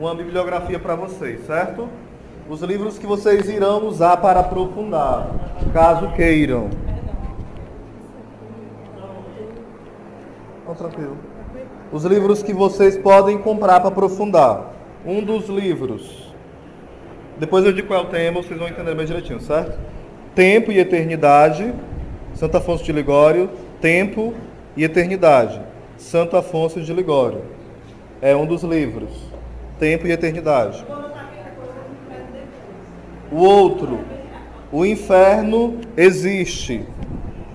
uma bibliografia para vocês, certo? Os livros que vocês irão usar para aprofundar, caso queiram. Não, tranquilo. Os livros que vocês podem comprar para aprofundar. Um dos livros. Depois eu digo qual é o tema, vocês vão entender bem direitinho, certo? Tempo e Eternidade, Santo Afonso de Ligório. Tempo e Eternidade, Santo Afonso de Ligório. É um dos livros. Tempo e Eternidade. O outro, O Inferno Existe,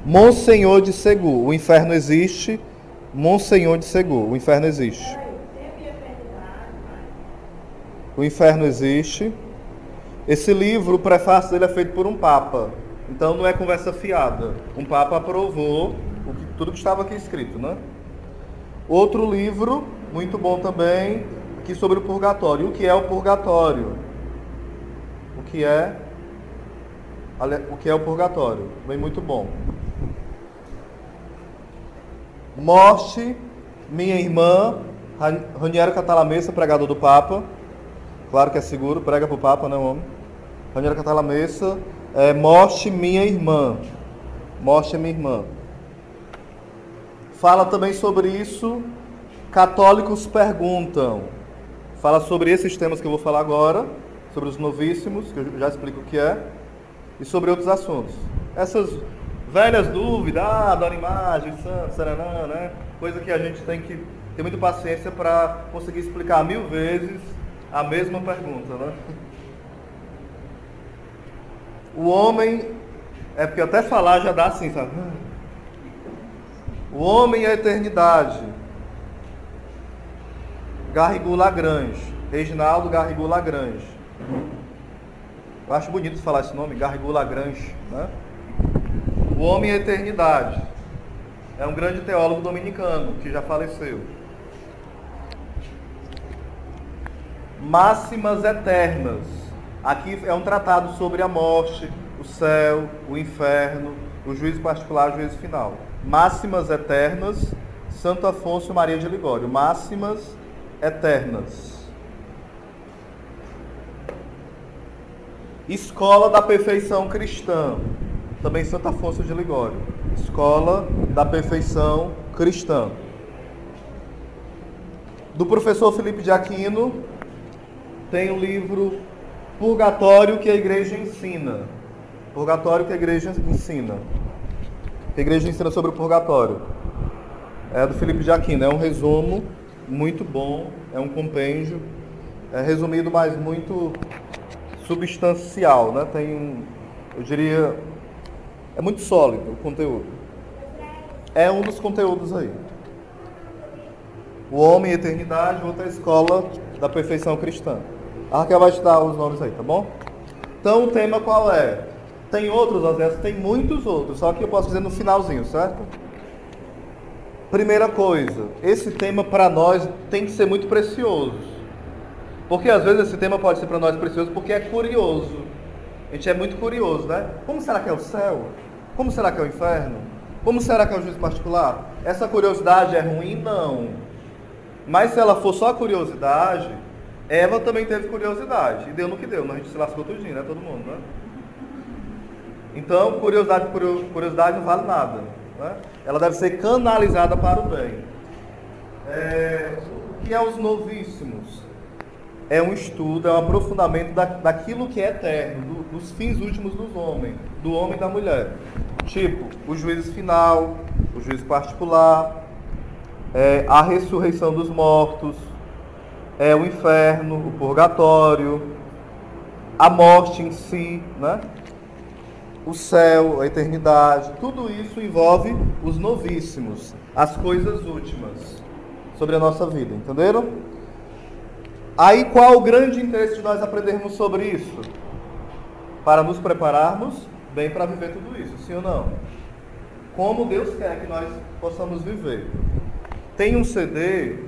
Monsenhor de Segu. O Inferno Existe, Monsenhor de Segu. O Inferno existe. O Inferno Existe. Esse livro, o prefácio dele é feito por um papa. Então não é conversa fiada. Um papa aprovou tudo que estava aqui escrito, né? Outro livro, muito bom também, aqui sobre o purgatório. O que é o purgatório? O que é o purgatório? Bem, muito bom. Morte, Minha Irmã, Raniero Cantalamessa, pregador do Papa. Claro que é seguro, prega para o Papa, né, homem? Raniero Cantalamessa, Morte, Minha Irmã. Morte, Minha Irmã. Fala também sobre isso, Católicos Perguntam. Fala sobre esses temas que eu vou falar agora, sobre os novíssimos, que eu já explico o que é, e sobre outros assuntos. Essas velhas dúvidas, adora imagem, santo, saranã, né? Coisa que a gente tem que ter muita paciência para conseguir explicar 1000 vezes a mesma pergunta, né? O homem, porque até falar já dá assim, sabe? O homem e a eternidade. Garrigou Lagrange, Reginaldo Garrigou Lagrange. Eu acho bonito falar esse nome, Garrigou Lagrange, né? O homem e a eternidade. É um grande teólogo dominicano que já faleceu. Máximas Eternas. Aqui é um tratado sobre a morte, o céu, o inferno, o juízo particular, o juízo final. Máximas Eternas, Santo Afonso Maria de Ligório. Máximas Eternas. Escola da Perfeição Cristã, também Santo Afonso de Ligório. Escola da Perfeição Cristã. Do professor Felipe de Aquino, tem o livro Purgatório que a Igreja Ensina. Purgatório que a Igreja Ensina. Que a Igreja ensina sobre o purgatório. É do Felipe de Aquino. É um resumo muito bom, é um compêndio. É resumido, mas muito substancial, né? Eu diria, é muito sólido o conteúdo. É um dos conteúdos aí. O Homem e a Eternidade, outra Escola da Perfeição Cristã. A Raquel vai te dar os nomes aí, tá bom? Então o tema qual é? Tem outros, Oséias? Tem muitos outros, só que eu posso dizer no finalzinho, certo? Primeira coisa, esse tema para nós tem que ser muito precioso. Porque às vezes esse tema pode ser para nós precioso porque é curioso. A gente é muito curioso, né? Como será que é o céu? Como será que é o inferno? Como será que é o juízo particular? Essa curiosidade é ruim? Não. Mas se ela for só curiosidade, Eva também teve curiosidade. E deu no que deu, mas a gente se lascou tudinho, né? Todo mundo, né? Então, curiosidade não vale nada, né? Ela deve ser canalizada para o bem. O que é os novíssimos? É um estudo, é um aprofundamento daquilo que é eterno, dos fins últimos dos homens, do homem e da mulher. Tipo, o juízo final, o juízo particular, a ressurreição dos mortos, o inferno, o purgatório, a morte em si, né? O céu, a eternidade, tudo isso envolve os novíssimos, as coisas últimas sobre a nossa vida, entenderam? Aí qual o grande interesse de nós aprendermos sobre isso? Para nos prepararmos bem para viver tudo isso, sim ou não? Como Deus quer que nós possamos viver. Tem um CD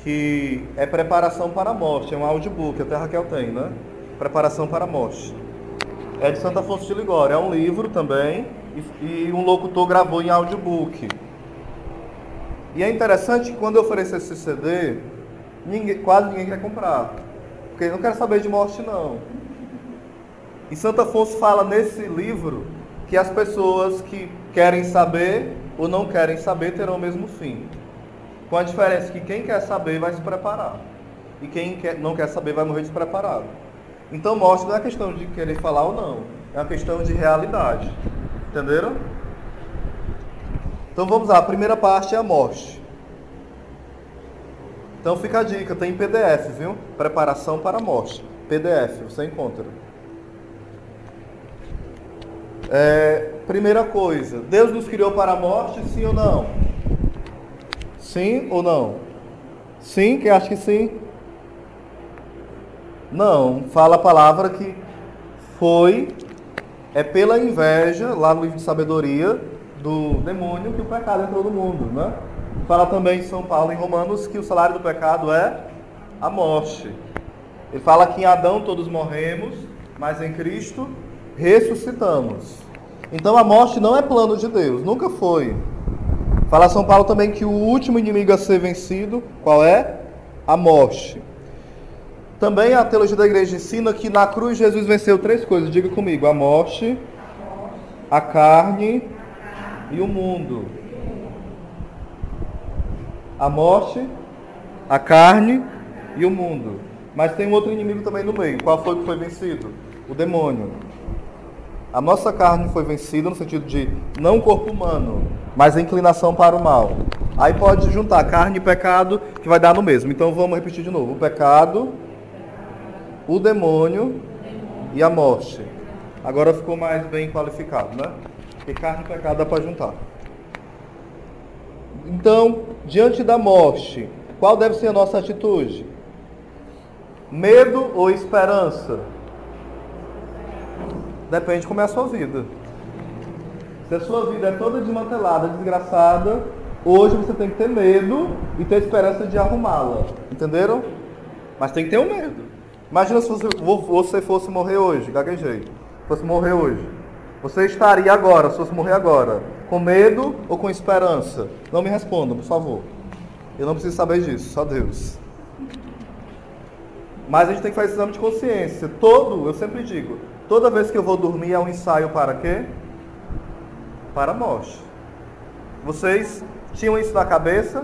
que é Preparação para a Morte, é um audiobook, até a Raquel tem, né? Preparação para a Morte. É de Santo Afonso de Ligório, é um livro também, e um locutor gravou em audiobook. E é interessante que quando eu ofereço esse CD, quase ninguém quer comprar. Porque não quer saber de morte, não. E Santo Afonso fala nesse livro que as pessoas que querem saber ou não querem saber terão o mesmo fim. Com a diferença que quem quer saber vai se preparar. E quem não quer saber vai morrer despreparado. Então morte não é questão de querer falar ou não. É uma questão de realidade. Entenderam? Então vamos lá. A primeira parte é a morte. Então fica a dica. Tem PDF, viu? Preparação para a morte. PDF, você encontra. Primeira coisa. Deus nos criou para a morte, sim ou não? Sim ou não? Sim? Quem acha que sim? Não. Fala a palavra que é pela inveja, lá no livro de sabedoria, do demônio que o pecado entrou no mundo, né? Fala também em São Paulo, em Romanos, que o salário do pecado é a morte. Ele fala que em Adão todos morremos, mas em Cristo ressuscitamos. Então a morte não é plano de Deus, nunca foi. Fala São Paulo também que o último inimigo a ser vencido, qual é? A morte. Também a teologia da igreja ensina que na cruz Jesus venceu 3 coisas. Diga comigo: a morte, a carne e o mundo. A morte, a carne e o mundo. Mas tem um outro inimigo também no meio. Qual foi que foi vencido? O demônio. A nossa carne foi vencida no sentido de não o corpo humano, mas a inclinação para o mal. Aí pode juntar carne e pecado, que vai dar no mesmo. Então vamos repetir de novo. O pecado, o demônio e a morte. Agora ficou mais bem qualificado, né? Porque carne e pecado dá para juntar. Então, diante da morte, qual deve ser a nossa atitude? Medo ou esperança? Depende de como é a sua vida. Se a sua vida é toda desmantelada, desgraçada, hoje você tem que ter medo e ter esperança de arrumá-la. Entenderam? Mas tem que ter um medo. Imagina se você fosse morrer hoje, gaguejei. Fosse morrer hoje. Você estaria agora, se fosse morrer agora, com medo ou com esperança? Não me respondam, por favor. Eu não preciso saber disso, só Deus. Mas a gente tem que fazer exame de consciência. Eu sempre digo, toda vez que eu vou dormir é um ensaio para quê? Para a morte. Vocês tinham isso na cabeça?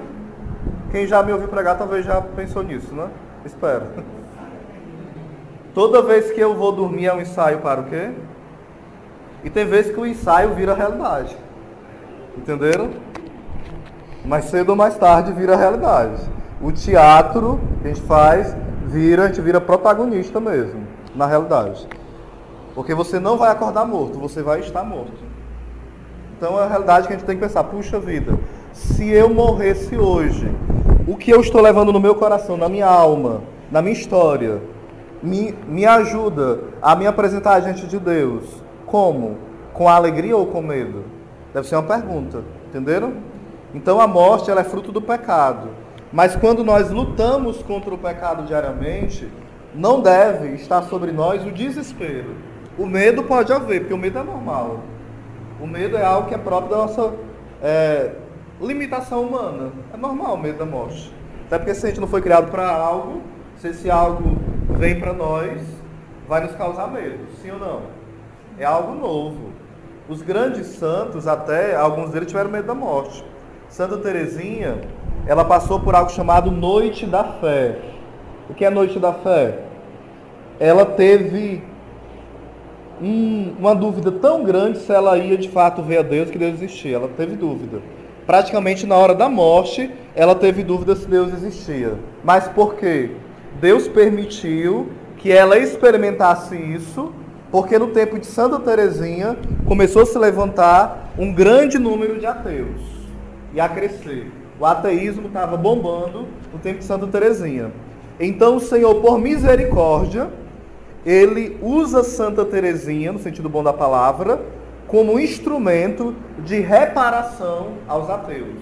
Quem já me ouviu pregar talvez já pensou nisso, né? Espero. Toda vez que eu vou dormir é um ensaio para o quê? E tem vezes que o ensaio vira realidade. Entenderam? Mais cedo ou mais tarde vira realidade. O teatro que a gente faz, a gente vira protagonista mesmo, na realidade. Porque você não vai acordar morto, você vai estar morto. Então é a realidade que a gente tem que pensar. Puxa vida, se eu morresse hoje, o que eu estou levando no meu coração, na minha alma, na minha história, me ajuda a me apresentar diante de Deus? Como? Com alegria ou com medo? Deve ser uma pergunta, entenderam? Então a morte ela é fruto do pecado. Mas quando nós lutamos contra o pecado diariamente, não deve estar sobre nós o desespero. O medo pode haver, porque o medo é normal. O medo é algo que é próprio da nossa limitação humana. É normal o medo da morte. Até porque se a gente não foi criado para algo, se esse algo vem para nós, vai nos causar medo, sim ou não? É algo novo. Os grandes santos, até, alguns deles tiveram medo da morte. Santa Teresinha, ela passou por algo chamado Noite da Fé. O que é Noite da Fé? Ela teve uma dúvida tão grande se ela ia de fato ver a Deus, que Deus existia. Ela teve dúvida. Praticamente na hora da morte, ela teve dúvida se Deus existia. Mas por quê? Deus permitiu que ela experimentasse isso, porque no tempo de Santa Teresinha começou a se levantar um grande número de ateus e a crescer. O ateísmo estava bombando no tempo de Santa Teresinha. Então o Senhor, por misericórdia, Ele usa Santa Teresinha, no sentido bom da palavra, como um instrumento de reparação aos ateus.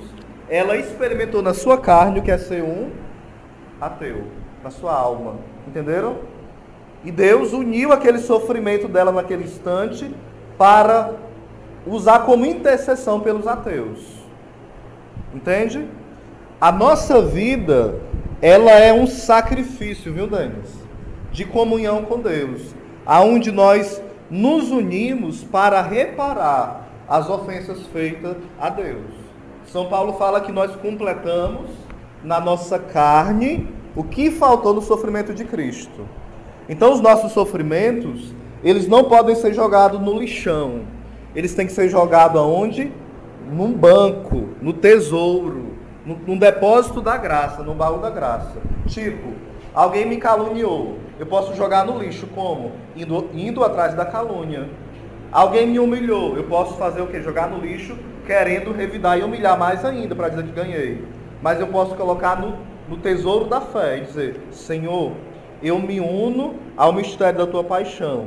Ela experimentou na sua carne o que é ser um ateu, na sua alma. Entenderam? E Deus uniu aquele sofrimento dela naquele instante para usar como intercessão pelos ateus. Entende? A nossa vida ela é um sacrifício, viu, Denis? De comunhão com Deus, aonde nós nos unimos para reparar as ofensas feitas a Deus. São Paulo fala que nós completamos na nossa carne o que faltou no sofrimento de Cristo. Então os nossos sofrimentos, eles não podem ser jogados no lixão. Eles têm que ser jogados aonde? Num banco, no tesouro, num depósito da graça, no baú da graça. Tipo, alguém me caluniou, eu posso jogar no lixo como? Indo atrás da calúnia. Alguém me humilhou, eu posso fazer o quê? Jogar no lixo, querendo revidar e humilhar mais ainda, para dizer que ganhei. Mas eu posso colocar no tesouro da fé e dizer: Senhor, eu me uno ao mistério da tua paixão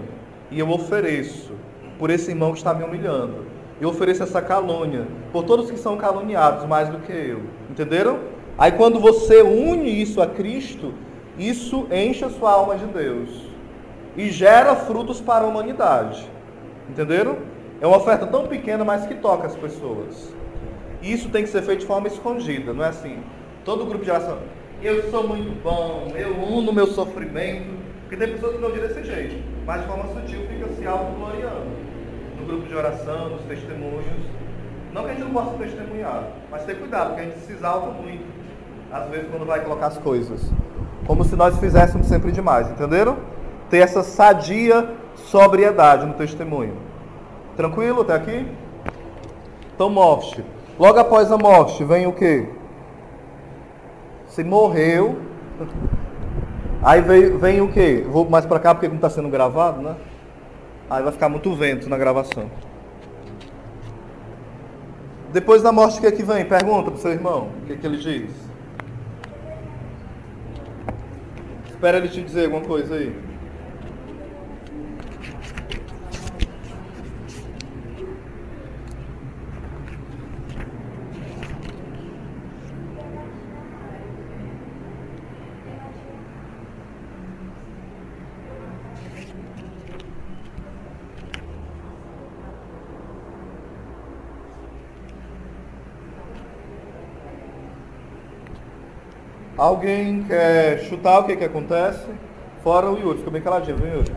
e eu ofereço por esse irmão que está me humilhando. Eu ofereço essa calúnia por todos que são caluniados mais do que eu. Entenderam? Aí quando você une isso a Cristo, isso enche a sua alma de Deus e gera frutos para a humanidade. Entenderam? É uma oferta tão pequena, mas que toca as pessoas. E isso tem que ser feito de forma escondida, não é assim? Todo grupo de oração, eu sou muito bom, eu uno meu sofrimento. Porque tem pessoas que não dizem desse jeito, mas de forma sutil fica se autogloriando. No grupo de oração, nos testemunhos. Não que a gente não possa testemunhar, mas ter cuidado, porque a gente se exalta muito, às vezes, quando vai colocar as coisas. Como se nós fizéssemos sempre demais, entenderam? Ter essa sadia sobriedade no testemunho. Tranquilo até aqui? Então, morte. Logo após a morte, vem o quê? Se morreu. Aí vem o quê? Vou mais para cá porque não está sendo gravado, né? Aí vai ficar muito vento na gravação. Depois da morte, o que é que vem? Pergunta para o seu irmão. O que é que ele diz? Espera ele te dizer alguma coisa aí. Alguém quer chutar o que acontece? Fora o Yuri, fica bem caladinho, viu, Yuri?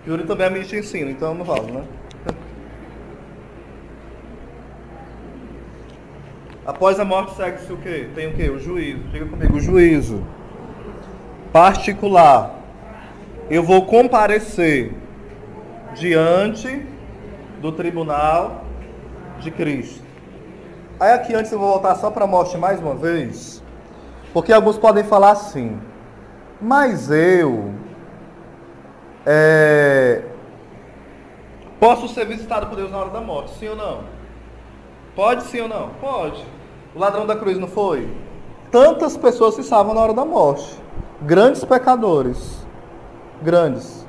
Yuri também é ministro de ensino, então não vale, né? Após a morte segue-se o quê? Tem o quê? O juízo. Diga comigo, o juízo particular. Eu vou comparecer diante do tribunal de Cristo. Aí aqui, antes eu vou voltar só para a morte mais uma vez. Porque alguns podem falar assim: mas eu posso ser visitado por Deus na hora da morte, sim ou não? Pode sim ou não? Pode. O ladrão da cruz não foi? Tantas pessoas se salvam na hora da morte. Grandes pecadores. Grandes.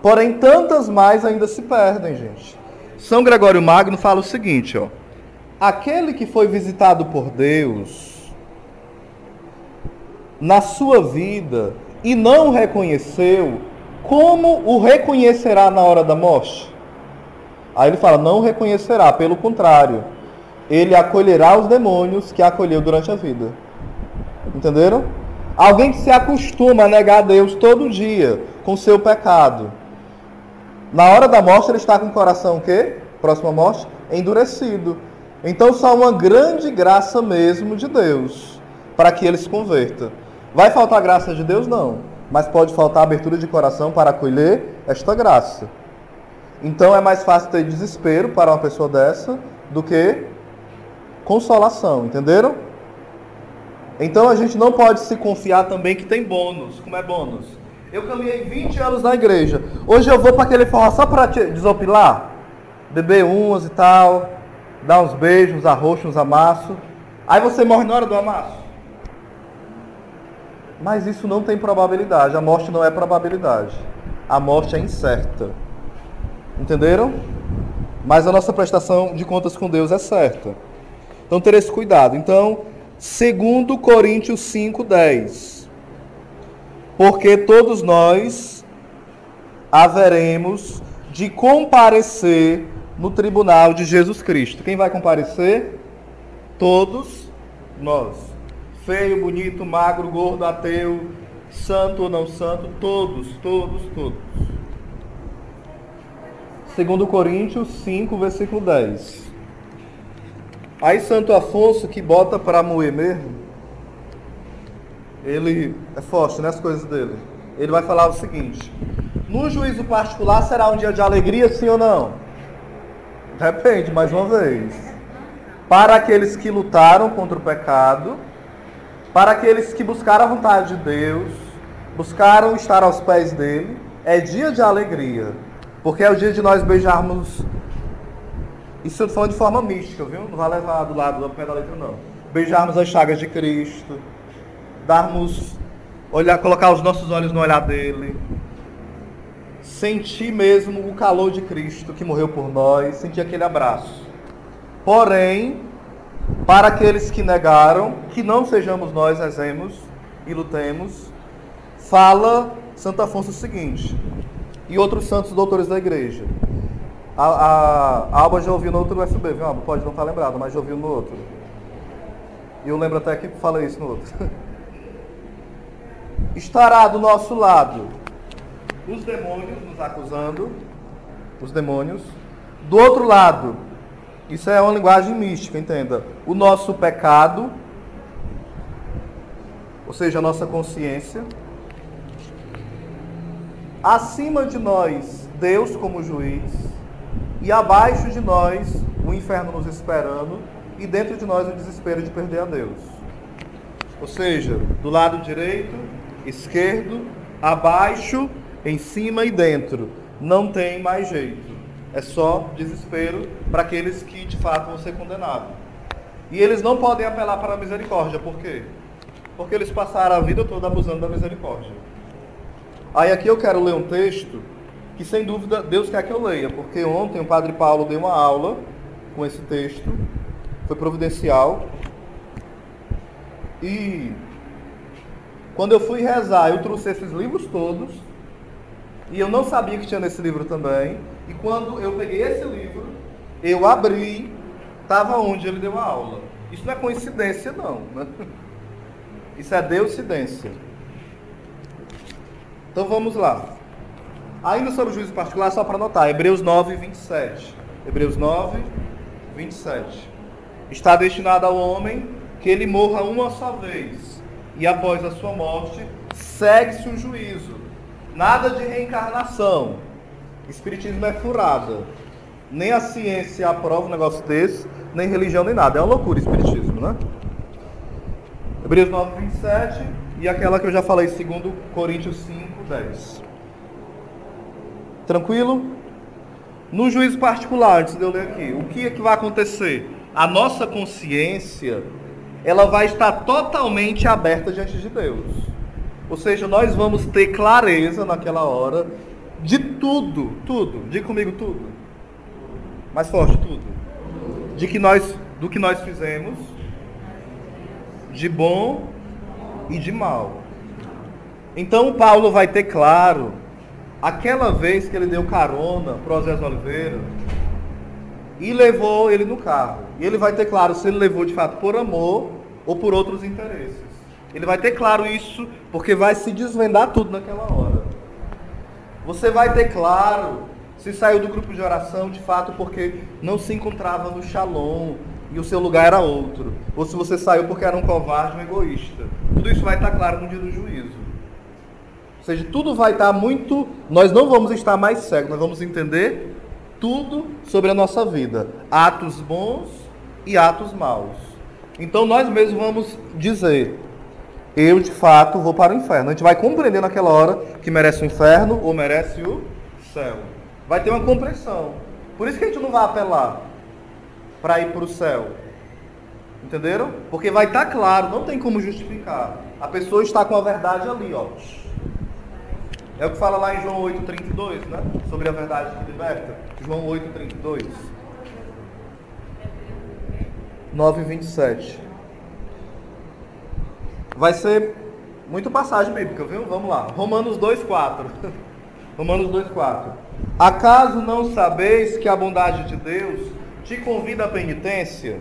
Porém, tantas mais ainda se perdem, gente. São Gregório Magno fala o seguinte, ó. Aquele que foi visitado por Deus na sua vida e não o reconheceu, como o reconhecerá na hora da morte? Aí ele fala, não o reconhecerá, pelo contrário, ele acolherá os demônios que acolheu durante a vida. Entenderam? Alguém que se acostuma a negar a Deus todo dia com seu pecado, na hora da morte ele está com o coração o quê? Próxima morte? Endurecido. Então só uma grande graça mesmo de Deus para que ele se converta. Vai faltar a graça de Deus? Não. Mas pode faltar a abertura de coração para acolher esta graça. Então é mais fácil ter desespero para uma pessoa dessa do que consolação. Entenderam? Então a gente não pode se confiar também que tem bônus. Como é bônus? Eu caminhei 20 anos na igreja. Hoje eu vou para aquele forró só para desopilar. Beber umas e tal. Dar uns beijos, uns arroxos, uns amassos. Aí você morre na hora do amasso. Mas isso não tem probabilidade. A morte não é probabilidade. A morte é incerta. Entenderam? Mas a nossa prestação de contas com Deus é certa. Então ter esse cuidado. Então, 2 Coríntios 5:10. Porque todos nós haveremos de comparecer no tribunal de Jesus Cristo. Quem vai comparecer? Todos nós. feio, bonito, magro, gordo, ateu, santo ou não santo, todos. 2 Coríntios 5, versículo 10. Aí Santo Afonso, que bota para moer mesmo, ele é forte nas coisas dele. Ele vai falar o seguinte: no juízo particular será um dia de alegria, sim ou não? Depende, mais uma vez. Para aqueles que lutaram contra o pecado, para aqueles que buscaram a vontade de Deus, buscaram estar aos pés dele, é dia de alegria. Porque é o dia de nós beijarmos. Isso eu estou falando de forma mística, viu? Não vai levar do lado do pé da letra, não. Beijarmos as chagas de Cristo, colocar os nossos olhos no olhar dele, sentir mesmo o calor de Cristo que morreu por nós, sentir aquele abraço. Porém, para aqueles que negaram, que não sejamos nós, rezemos e lutemos, fala Santo Afonso o seguinte, e outros santos doutores da igreja. A Alba já ouviu no outro UFB, viu, Alba? Pode não estar lembrado, mas já ouviu no outro. E eu lembro até que falei isso no outro. Estará do nosso lado os demônios nos acusando, os demônios. Do outro lado, isso é uma linguagem mística, entenda, o nosso pecado, ou seja, a nossa consciência. Acima de nós, Deus como juiz, e abaixo de nós, o inferno nos esperando, e dentro de nós o desespero de perder a Deus. Ou seja, do lado direito, esquerdo, abaixo, em cima e dentro. Não tem mais jeito. É só desespero para aqueles que de fato vão ser condenados. E eles não podem apelar para a misericórdia. Por quê? Porque eles passaram a vida toda abusando da misericórdia. Aí aqui eu quero ler um texto que sem dúvida Deus quer que eu leia, porque ontem o Padre Paulo deu uma aula com esse texto, foi providencial, e quando eu fui rezar eu trouxe esses livros todos, e eu não sabia que tinha nesse livro também, e quando eu peguei esse livro, eu abri, estava onde ele deu a aula. Isso não é coincidência não, né? Isso é deucidência. Então vamos lá. Ainda sobre o juízo particular, só para anotar, Hebreus 9, 27. Hebreus 9, 27. Está destinado ao homem que ele morra uma só vez, e após a sua morte, segue-se o juízo. Nada de reencarnação. Espiritismo é furada. Nem a ciência aprova um negócio desse, nem religião, nem nada. É uma loucura o espiritismo, né? Hebreus 9, 27 e aquela que eu já falei, 2 Coríntios 5, 10. Tranquilo? No juízo particular, antes de eu ler aqui, o que é que vai acontecer? A nossa consciência, ela vai estar totalmente aberta diante de Deus. Ou seja, nós vamos ter clareza naquela hora de tudo, tudo. Diga comigo tudo. Mais forte, tudo. Do que nós fizemos, de bom e de mal. Então Paulo vai ter claro, aquela vez que ele deu carona para o Osés Oliveira e levou ele no carro. E ele vai ter claro se ele levou de fato por amor ou por outros interesses. Ele vai ter claro isso porque vai se desvendar tudo naquela hora. Você vai ter claro se saiu do grupo de oração de fato porque não se encontrava no Shalom e o seu lugar era outro. Ou se você saiu porque era um covarde, um egoísta. Tudo isso vai estar claro no dia do juízo. Ou seja, tudo vai estar muito... Nós não vamos estar mais cegos, nós vamos entender tudo sobre a nossa vida. Atos bons e atos maus. Então nós mesmos vamos dizer, eu de fato vou para o inferno. A gente vai compreender naquela hora que merece o inferno ou merece o céu. Vai ter uma compreensão. Por isso que a gente não vai apelar para ir para o céu. Entenderam? Porque vai estar claro, não tem como justificar. A pessoa está com a verdade ali, ó. É o que fala lá em João 8,32, né? Sobre a verdade que liberta. João 8,32. 9,27. Vai ser muito passagem bíblica, viu? Vamos lá. Romanos 2,4. Romanos 2,4. Acaso não sabeis que a bondade de Deus te convida à penitência?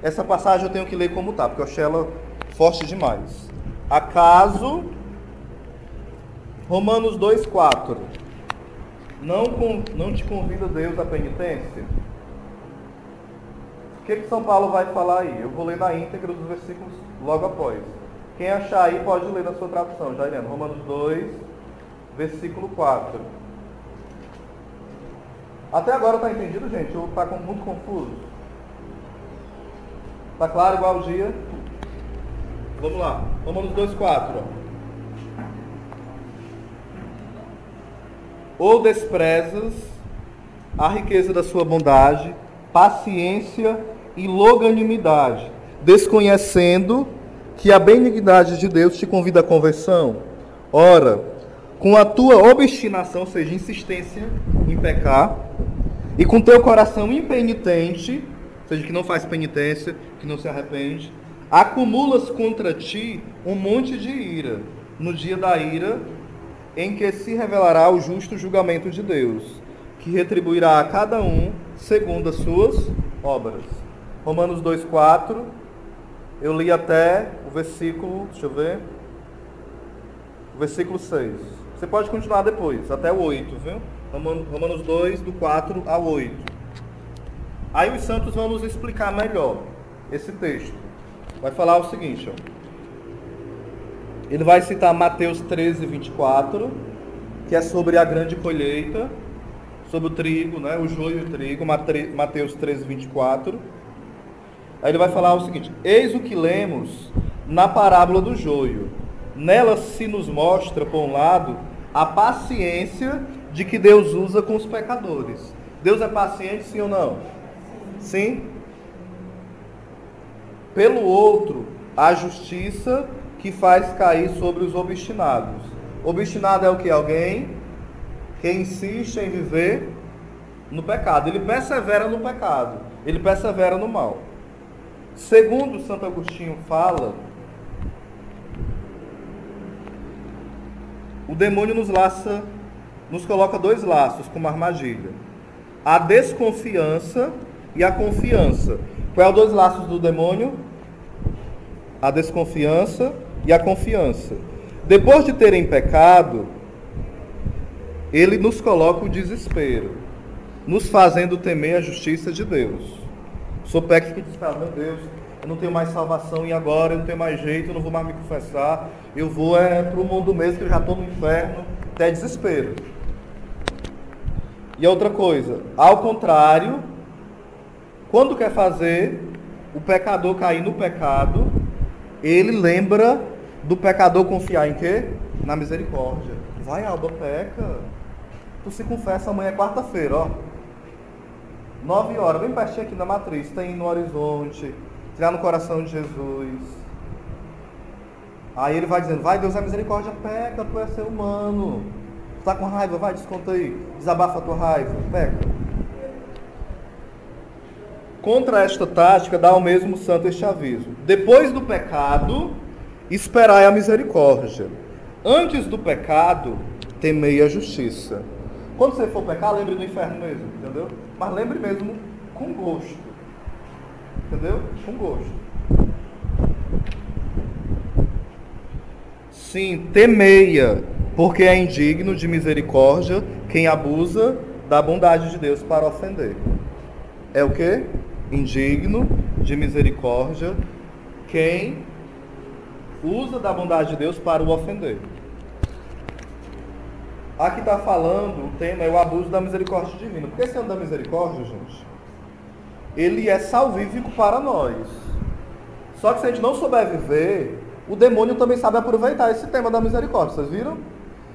Essa passagem eu tenho que ler como está, porque eu achei ela Forte demais. Acaso, Romanos 2,4, não te convida Deus à penitência? O que São Paulo vai falar aí? Eu vou ler na íntegra os versículos logo após. Quem achar aí pode ler na sua tradução, já iremos. Romanos 2, versículo 4. Até agora está entendido, gente? Ou está muito confuso? Está claro igual o dia? Vamos lá. Romanos 2,4. Ou desprezas a riqueza da sua bondade, paciência e longanimidade, desconhecendo que a benignidade de Deus te convida à conversão? Ora, com a tua obstinação, ou seja, insistência em pecar, e com teu coração impenitente, ou seja, que não faz penitência, que não se arrepende, acumulas contra ti um monte de ira, no dia da ira, em que se revelará o justo julgamento de Deus, que retribuirá a cada um segundo as suas obras. Romanos 2,4, eu li até o versículo, deixa eu ver, o versículo 6. Você pode continuar depois, até o 8, viu? Romanos 2, do 4 ao 8. Aí os santos vão nos explicar melhor esse texto. Vai falar o seguinte, ó. Ele vai citar Mateus 13, 24, que é sobre a grande colheita, sobre o trigo, né? O joio e o trigo, Mateus 13, 24. Aí ele vai falar o seguinte: eis o que lemos na parábola do joio. Nela se nos mostra, por um lado, a paciência de que Deus usa com os pecadores. Deus é paciente, sim ou não? Sim. Pelo outro, a justiça que faz cair sobre os obstinados. Obstinado é o que? Alguém que insiste em viver no pecado. Ele persevera no pecado. Ele persevera no mal. Segundo Santo Agostinho fala, o demônio nos coloca dois laços como armadilha: a desconfiança e a confiança. Qual é os dois laços do demônio? A desconfiança e a confiança. Depois de terem pecado, ele nos coloca o desespero, nos fazendo temer a justiça de Deus. Sou peca que diz: meu Deus, eu não tenho mais salvação, e agora eu não tenho mais jeito, eu não vou mais me confessar, eu vou para o mundo mesmo, que eu já estou no inferno. Até desespero. E outra coisa, ao contrário, quando quer fazer o pecador cair no pecado, ele lembra do pecador confiar em quê? Na misericórdia. Vai, Alba, peca. Tu se confessa, amanhã é quarta-feira, ó. 9 horas, bem pertinho aqui na matriz, tem no horizonte, tirar no coração de Jesus. Aí ele vai dizendo: vai, Deus é misericórdia, peca, tu é ser humano. Tu tá com raiva, vai, desconta aí. Desabafa a tua raiva, peca. Contra esta tática, dá ao mesmo santo este aviso: depois do pecado, esperai a misericórdia. Antes do pecado, temei a justiça. Quando você for pecar, lembre do inferno mesmo, entendeu? Mas lembre mesmo com gosto. Entendeu? Com gosto. Sim, temeia, porque é indigno de misericórdia quem abusa da bondade de Deus para ofender. É o quê? Indigno de misericórdia quem usa da bondade de Deus para o ofender. Aqui está falando, o tema é o abuso da misericórdia divina. Porque esse ano da misericórdia, gente, ele é salvífico para nós. Só que se a gente não souber viver, o demônio também sabe aproveitar esse tema da misericórdia. Vocês viram?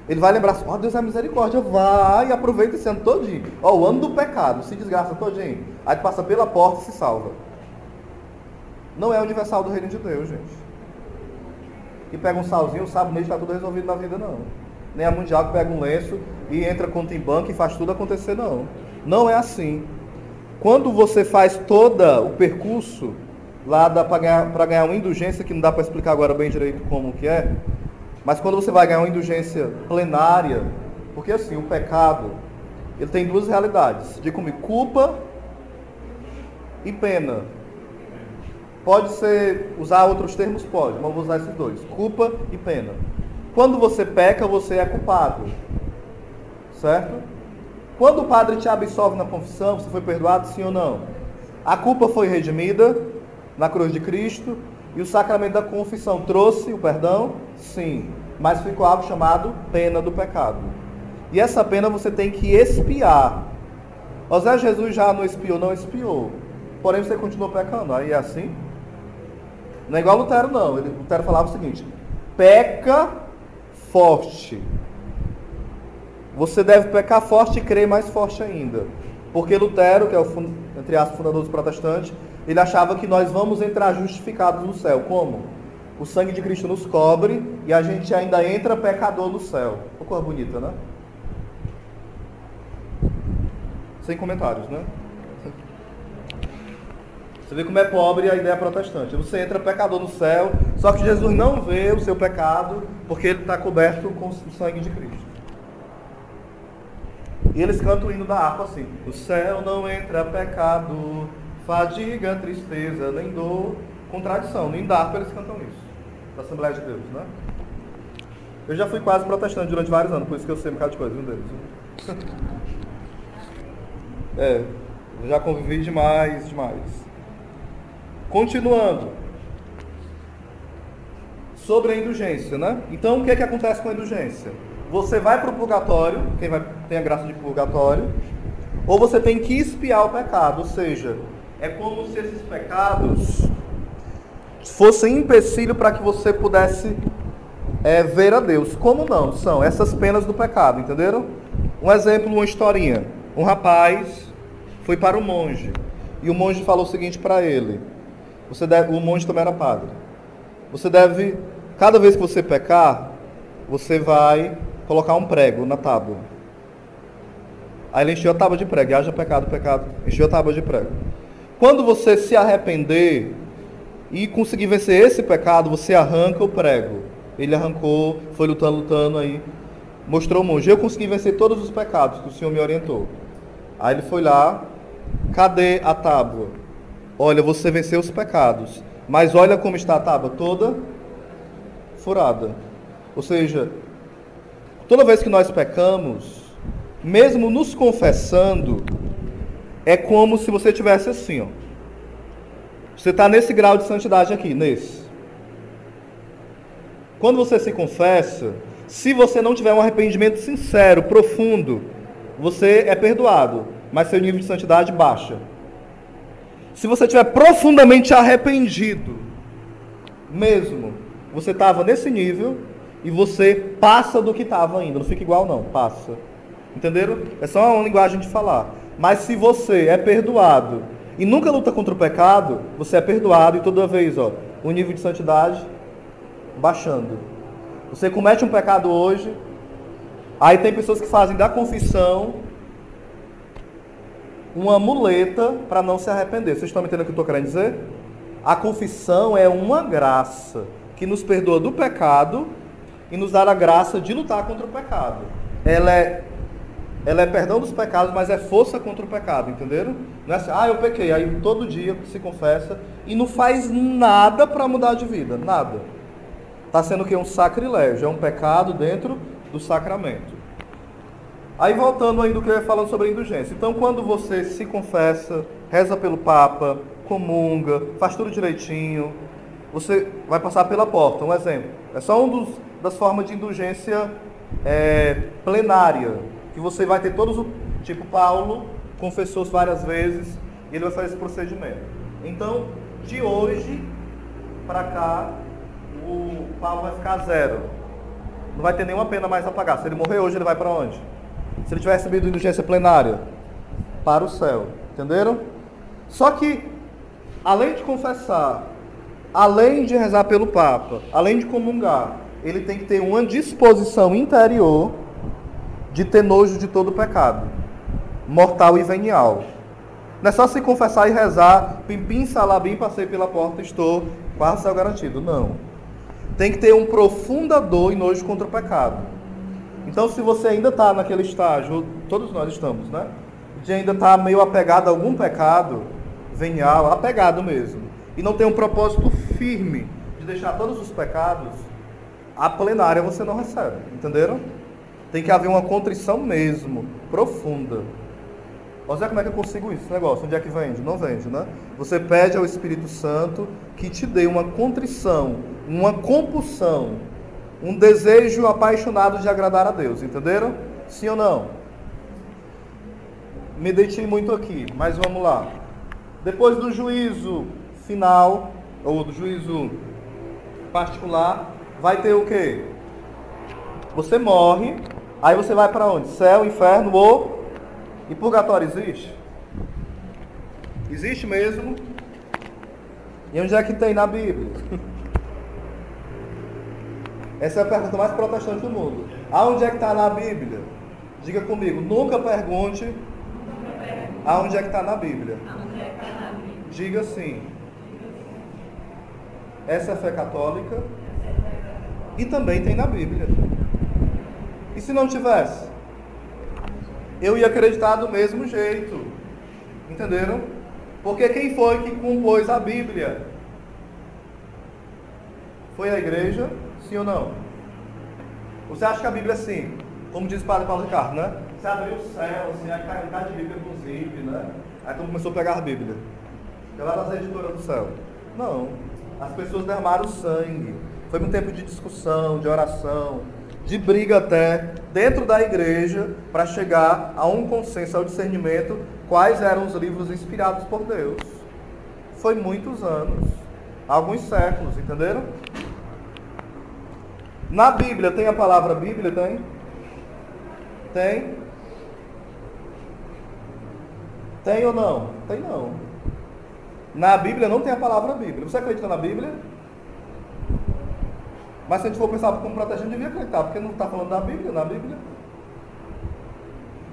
Ele vai lembrar assim: ó, Deus é misericórdia, vai e aproveita esse ano todinho. Ó, o ano do pecado, se desgraça todinho. Aí tu passa pela porta e se salva. Não é universal do reino de Deus, gente. Que pega um salzinho, um sabonete, está tudo resolvido na vida, não. Nem a mundial que pega um lenço e entra conta em banco e faz tudo acontecer, não. Não é assim. Quando você faz todo o percurso lá para ganhar uma indulgência, que não dá para explicar agora bem direito como que é, mas quando você vai ganhar uma indulgência plenária, porque assim, o pecado, ele tem duas realidades: diga comigo, culpa e pena. Pode ser, usar outros termos? Pode, mas eu vou usar esses dois. Culpa e pena. Quando você peca, você é culpado. Certo? Quando o padre te absolve na confissão, você foi perdoado, sim ou não? A culpa foi redimida na cruz de Cristo e o sacramento da confissão trouxe o perdão? Sim. Mas ficou algo chamado pena do pecado. E essa pena você tem que expiar. O Zé Jesus já não expiou, não expiou. Porém você continuou pecando. Aí é assim? Não é igual Lutero, não. Lutero falava o seguinte: peca forte. Você deve pecar forte e crer mais forte ainda. Porque Lutero, que é o, entre aspas, fundador dos protestantes, ele achava que nós vamos entrar justificados no céu. Como? O sangue de Cristo nos cobre e a gente ainda entra pecador no céu. Uma coisa bonita, né? Sem comentários, né? Você vê como é pobre a ideia protestante. Você entra pecador no céu, só que Jesus não vê o seu pecado, porque ele está coberto com o sangue de Cristo. E eles cantam o hino da harpa assim: o céu não entra pecado, fadiga, tristeza, nem dor. Contradição. No hino da harpa eles cantam isso. Da Assembleia de Deus, né? Eu já fui quase protestante durante vários anos, por isso que eu sei um bocado de coisa, um deles. Eu já convivi demais. Continuando. Sobre a indulgência, né? Então, o que é que acontece com a indulgência? Você vai para o purgatório, quem tem a graça de purgatório, ou você tem que expiar o pecado, ou seja, é como se esses pecados fossem empecilho para que você pudesse ver a Deus. Como não? São essas penas do pecado, entenderam? Um exemplo, uma historinha. Um rapaz foi para o monge, e o monge falou o seguinte para ele: o monge também era padre. Você deve, cada vez que você pecar, você vai colocar um prego na tábua. Aí ele encheu a tábua de prego. E haja pecado, encheu a tábua de prego. Quando você se arrepender e conseguir vencer esse pecado, você arranca o prego. Ele arrancou, foi lutando aí. Mostrou ao monge: eu consegui vencer todos os pecados que o Senhor me orientou. Aí ele foi lá: cadê a tábua? Olha, você venceu os pecados, mas olha como está a tábua, toda furada. Ou seja, toda vez que nós pecamos, mesmo nos confessando, é como se você tivesse assim, ó. Você está nesse grau de santidade aqui, nesse. Quando você se confessa, se você não tiver um arrependimento sincero, profundo, você é perdoado, mas seu nível de santidade baixa. Se você estiver profundamente arrependido, mesmo, você estava nesse nível e você passa do que estava ainda. Não fica igual não, passa. Entenderam? É só uma linguagem de falar. Mas se você é perdoado e nunca luta contra o pecado, você é perdoado e toda vez, ó, o nível de santidade baixando. Você comete um pecado hoje, aí tem pessoas que fazem da confissão uma muleta para não se arrepender. Vocês estão me entendendo o que eu estou querendo dizer? A confissão é uma graça que nos perdoa do pecado e nos dá a graça de lutar contra o pecado. Ela é perdão dos pecados, mas é força contra o pecado, entenderam? Não é assim: eu pequei, aí todo dia se confessa e não faz nada para mudar de vida, nada. Está sendo o quê? Um sacrilégio, é um pecado dentro do sacramento. Aí voltando ainda do que eu ia falando sobre a indulgência. Então, quando você se confessa, reza pelo Papa, comunga, faz tudo direitinho, você vai passar pela porta. Um exemplo. É só das formas de indulgência plenária, que você vai ter todos, tipo Paulo confessou várias vezes, e ele vai fazer esse procedimento. Então, de hoje para cá, o Paulo vai ficar zero. Não vai ter nenhuma pena mais a pagar. Se ele morrer hoje, ele vai para onde? Se ele tiver recebido indulgência plenária, para o céu. Entenderam? Só que, além de confessar, além de rezar pelo Papa, além de comungar, ele tem que ter uma disposição interior de ter nojo de todo pecado, mortal e venial. Não é só se confessar e rezar, pim, salabim, passei pela porta, estou quase céu garantido. Não. Tem que ter um profunda dor e nojo contra o pecado. Então, se você ainda está naquele estágio, todos nós estamos, de ainda estar meio apegado a algum pecado venial, apegado mesmo, e não tem um propósito firme de deixar todos os pecados, a plenária você não recebe, entenderam? Tem que haver uma contrição mesmo, profunda. Olha como é que eu consigo isso, esse negócio, onde é que vende? Não vende, né? Você pede ao Espírito Santo que te dê uma contrição, uma compulsão, um desejo apaixonado de agradar a Deus, entenderam? Sim ou não? Me deitei muito aqui, mas vamos lá. Depois do juízo final, ou do juízo particular, vai ter o quê? Você morre, aí você vai para onde? Céu, inferno ou... E purgatório existe? Existe mesmo? E onde é que tem na Bíblia? Essa é a pergunta mais protestante do mundo. Aonde é que está na Bíblia? Diga comigo, nunca pergunte aonde é que está na Bíblia. Diga sim. Essa é a fé católica e também tem na Bíblia. E se não tivesse? Eu ia acreditar do mesmo jeito. Entenderam? Porque quem foi que compôs a Bíblia? Foi a igreja? Sim ou não? Você acha que a Bíblia é assim? Como diz o padre Paulo Ricardo, né? Você abriu o céu, assim, aí caiu um bocado de Bíblia inclusive, né? Aí todo começou a pegar a Bíblia. Foi lá das editoras do céu. Não. As pessoas derramaram sangue. Foi um tempo de discussão, de oração, de briga até, dentro da igreja, para chegar a um consenso, ao discernimento, quais eram os livros inspirados por Deus. Foi muitos anos, alguns séculos, entenderam? Na Bíblia, tem a palavra Bíblia? Tem? Tem? Tem ou não? Tem não. Na Bíblia não tem a palavra Bíblia. Você acredita na Bíblia? Mas se a gente for pensar como protestante, devia acreditar, porque não está falando da Bíblia, na Bíblia.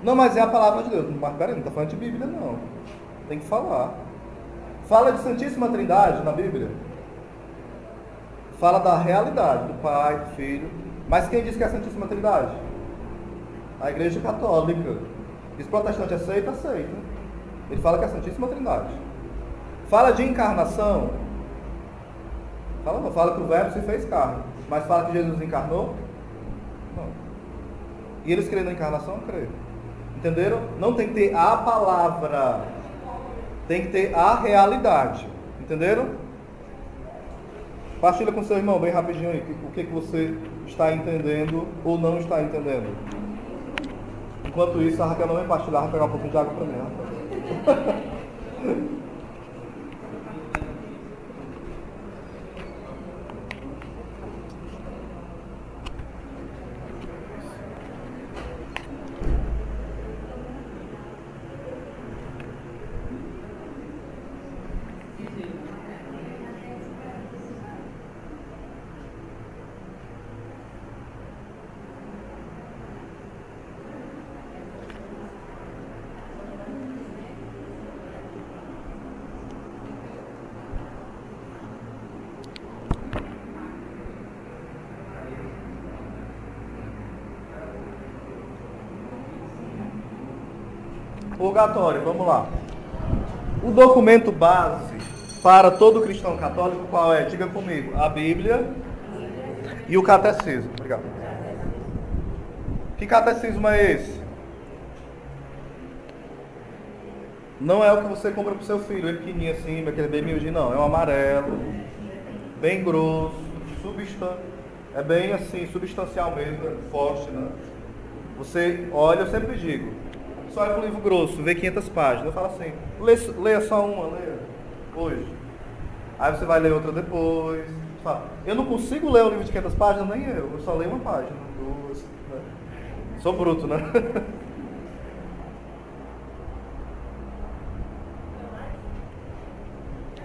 Não, mas é a palavra de Deus. Mas peraí, não está falando de Bíblia, não. Tem que falar. Fala de Santíssima Trindade na Bíblia. Fala da realidade, do Pai, do Filho. Mas quem diz que é a Santíssima Trindade? A Igreja Católica. Diz protestante aceita, aceita. Ele fala que é a Santíssima Trindade. Fala de encarnação. Fala não, fala que o Verbo se fez carne. Mas fala que Jesus encarnou? Não. E eles creem na encarnação? Creem. Entenderam? Não tem que ter a palavra. Tem que ter a realidade. Entenderam? Partilha com seu irmão bem rapidinho aí. O que você está entendendo ou não está entendendo. Enquanto isso, a Raquel não vai partilhar. Vai pegar um pouquinho de água para mim. Raquel. Purgatório, vamos lá. O documento base para todo cristão católico qual é? Diga comigo. A Bíblia e o catecismo. Obrigado. Que catecismo é esse? Não é o que você compra para o seu filho, ele pequenininho assim, aquele bem miudinho, não. É um amarelo, bem grosso, é bem assim, substancial mesmo, forte, né? Você olha, eu sempre digo, só olha para o livro grosso, vê 500 páginas. Eu falo assim, leia só uma, leia hoje. Aí você vai ler outra depois. Fala, eu não consigo ler um livro de 500 páginas, nem eu só leio uma página, duas, né? Sou bruto, né?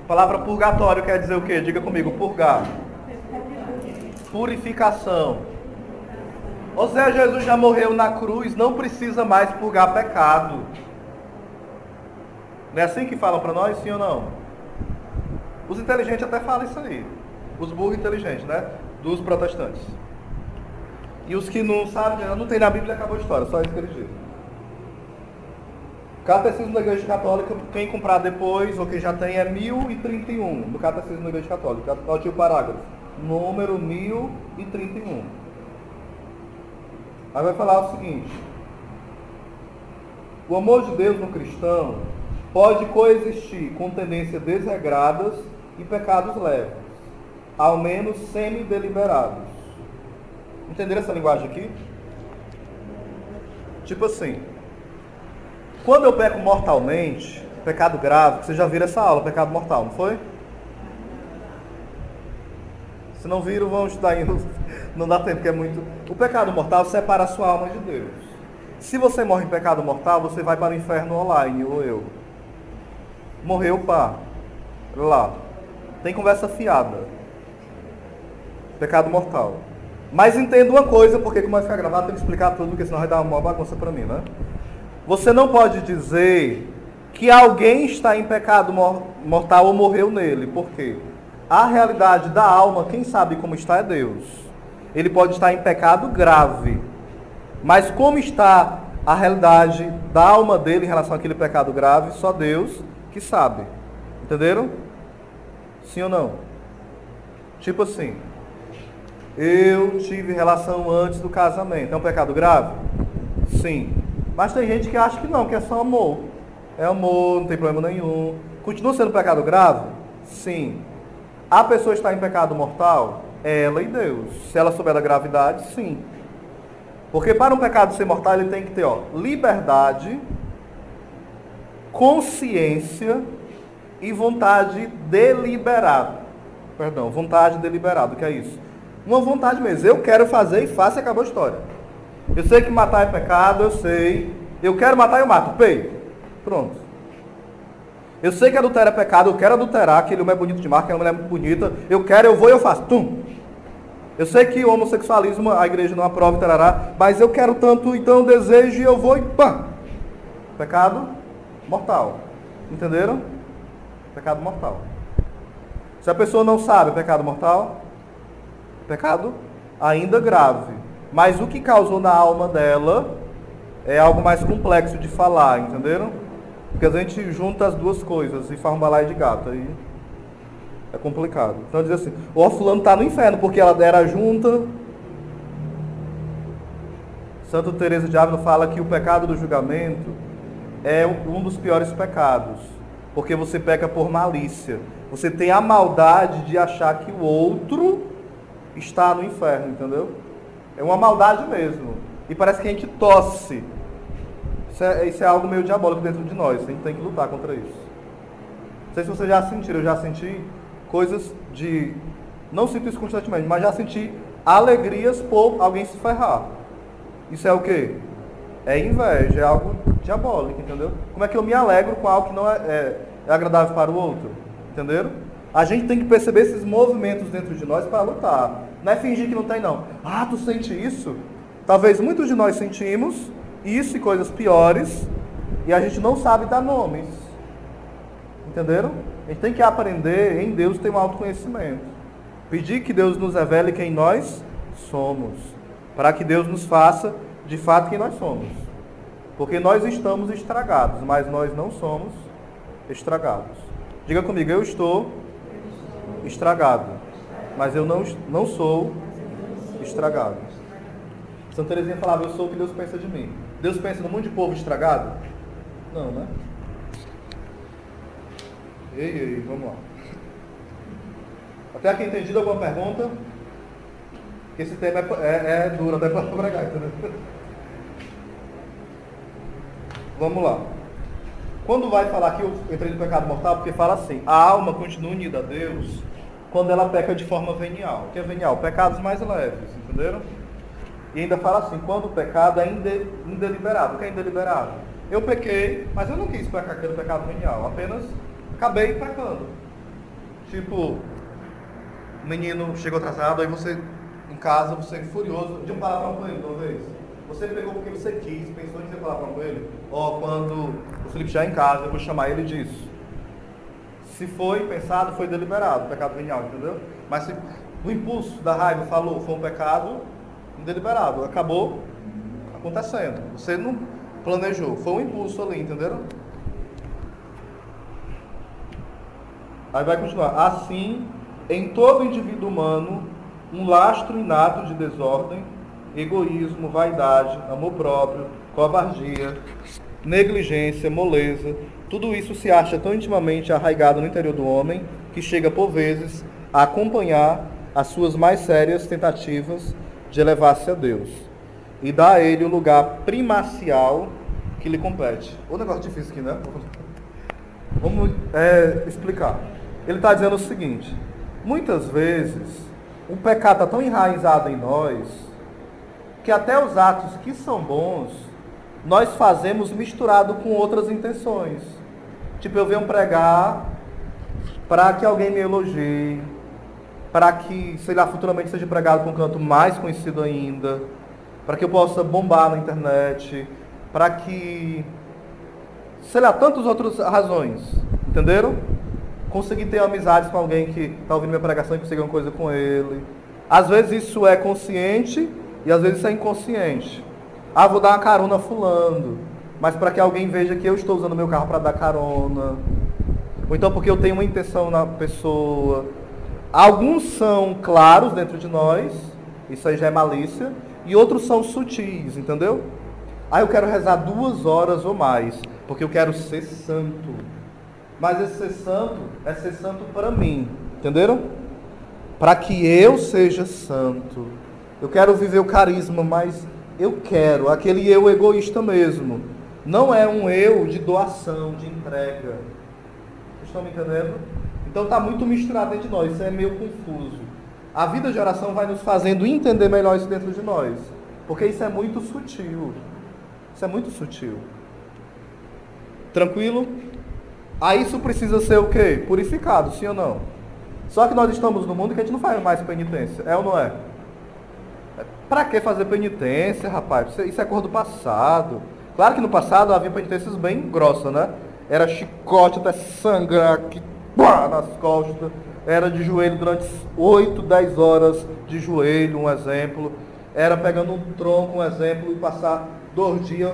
A palavra purgatório quer dizer o quê? Diga comigo, purgar. Purificação. Ou seja, Jesus já morreu na cruz, não precisa mais purgar pecado. Não é assim que falam para nós, sim ou não? Os inteligentes até falam isso aí. Os burros inteligentes, né? Dos protestantes. E os que não sabem, não tem na Bíblia, acabou a história, só isso que eles dizem. Catecismo da Igreja Católica, quem comprar depois, ou quem já tem, é 1031, do Catecismo da Igreja Católica. Anote o parágrafo. Número 1031. Aí vai falar o seguinte: o amor de Deus no cristão pode coexistir com tendências desregradas e pecados leves, ao menos semi-deliberados. Entenderam essa linguagem aqui? Tipo assim, quando eu peco mortalmente, pecado grave, vocês já viram essa aula, pecado mortal, não foi? Se não viram, vão estudar ainda. Não dá tempo, porque é muito... O pecado mortal separa a sua alma de Deus. Se você morre em pecado mortal, você vai para o inferno online, ou eu. Morreu, pá. Lá. Tem conversa fiada. Pecado mortal. Mas entenda uma coisa, porque como vai ficar gravado, tem que explicar tudo, porque senão vai dar uma bagunça para mim, né? Você não pode dizer que alguém está em pecado mortal ou morreu nele. Por quê? A realidade da alma, quem sabe como está é Deus. Ele pode estar em pecado grave. Mas como está a realidade da alma dele em relação àquele pecado grave, só Deus que sabe. Entenderam? Sim ou não? Tipo assim, eu tive relação antes do casamento. É um pecado grave? Sim. Mas tem gente que acha que não, que é só amor. É amor, não tem problema nenhum. Continua sendo pecado grave? Sim. A pessoa está em pecado mortal? Ela e Deus. Se ela souber da gravidade, sim. Porque para um pecado ser mortal, ele tem que ter liberdade, consciência e vontade deliberada. Perdão, vontade deliberada, o que é isso? Uma vontade mesmo. Eu quero fazer e faço e acabou a história. Eu sei que matar é pecado, eu sei. Eu quero matar, eu mato. Pei. Pronto. Eu sei que adultério é pecado, eu quero adulterar, aquele homem é bonito demais, aquela mulher é muito bonita. Eu quero, eu vou e eu faço. Tum. Eu sei que o homossexualismo a igreja não aprova e tarará, mas eu quero tanto, então eu desejo e eu vou e pã. Pecado mortal. Entenderam? Pecado mortal. Se a pessoa não sabe pecado mortal, pecado ainda grave. Mas o que causou na alma dela é algo mais complexo de falar, entenderam? Porque a gente junta as duas coisas e faz um balaio de gato, aí é complicado. Então diz assim, o fulano está no inferno porque ela era junta. Santa Teresa de Ávila fala que o pecado do julgamento é um dos piores pecados, porque você peca por malícia. Você tem a maldade de achar que o outro está no inferno, entendeu? É uma maldade mesmo. E parece que a gente tosse. Isso é algo meio diabólico dentro de nós. A gente tem que lutar contra isso. Não sei se vocês já sentiram. Eu já senti coisas de... Não sinto isso constantemente, mas já senti alegrias por alguém se ferrar. Isso é o quê? É inveja, é algo diabólico, entendeu? Como é que eu me alegro com algo que não é agradável para o outro? Entenderam? A gente tem que perceber esses movimentos dentro de nós para lutar. Não é fingir que não tem, não. Ah, tu sente isso? Talvez muitos de nós sentimos isso e coisas piores, e a gente não sabe dar nomes. Entenderam? A gente tem que aprender em Deus ter um autoconhecimento. Pedir que Deus nos revele quem nós somos. Para que Deus nos faça, de fato, quem nós somos. Porque nós estamos estragados, mas nós não somos estragados. Diga comigo, eu estou estragado, mas eu não sou estragado. Santa Teresinha falava, eu sou o que Deus pensa de mim. Deus pensa no mundo de povo estragado? Não, né? Ei, vamos lá. Até aqui entendido alguma pergunta? Porque esse tema é duro até para pregar, entendeu? Vamos lá. Quando vai falar aqui, eu entrei no pecado mortal, porque fala assim, a alma continua unida a Deus quando ela peca de forma venial. O que é venial? Pecados mais leves, entenderam? E ainda fala assim, quando o pecado é indeliberado. O que é indeliberado? Eu pequei, mas eu não quis pecar aquele pecado venial, apenas acabei pecando. Tipo, o menino chegou atrasado, aí você, em casa, você é furioso, de um palavrão com ele, talvez. Você pegou porque você quis, pensou em dizer palavrão com ele. Quando o Felipe já em casa, eu vou chamar ele disso. Se foi pensado, foi deliberado, pecado venial, entendeu? Mas se o impulso da raiva falou, foi um pecado indeliberado, acabou acontecendo. Você não planejou. Foi um impulso ali, entenderam? Aí vai continuar. Assim, em todo indivíduo humano, um lastro inato de desordem, egoísmo, vaidade, amor próprio, covardia, negligência, moleza, tudo isso se acha tão intimamente arraigado no interior do homem que chega, por vezes, a acompanhar as suas mais sérias tentativas de elevar-se a Deus e dá a ele o lugar primacial que lhe compete. O negócio difícil aqui, né? Vamos explicar. Ele está dizendo o seguinte: muitas vezes o pecado está tão enraizado em nós que até os atos que são bons nós fazemos misturado com outras intenções. Tipo, eu venho pregar para que alguém me elogie, para que, sei lá, futuramente seja pregado para um canto mais conhecido ainda, para que eu possa bombar na internet, para que, sei lá, tantas outras razões, entenderam? Conseguir ter amizades com alguém que está ouvindo minha pregação e conseguir uma coisa com ele. Às vezes isso é consciente e às vezes isso é inconsciente. Ah, vou dar uma carona a fulano, mas para que alguém veja que eu estou usando meu carro para dar carona. Ou então porque eu tenho uma intenção na pessoa. Alguns são claros dentro de nós, isso aí já é malícia, e outros são sutis, entendeu? Ah, eu quero rezar 2 horas ou mais, porque eu quero ser santo. Mas esse ser santo é ser santo para mim, entenderam? Para que eu seja santo. Eu quero viver o carisma, mas eu quero, aquele eu egoísta mesmo. Não é um eu de doação, de entrega. Vocês estão me entendendo? Então está muito misturado dentro de nós, isso é meio confuso. A vida de oração vai nos fazendo entender melhor isso dentro de nós. Porque isso é muito sutil. Isso é muito sutil. Tranquilo? Aí isso precisa ser o quê? Purificado, sim ou não? Só que nós estamos no mundo que a gente não faz mais penitência, é ou não é? Pra que fazer penitência, rapaz? Isso é coisa do passado. Claro que no passado havia penitências bem grossas, né? Era chicote até sangrar aqui, pá, nas costas. Era de joelho durante 8, 10 horas de joelho, um exemplo. Era pegando um tronco, um exemplo, e passar 2 dias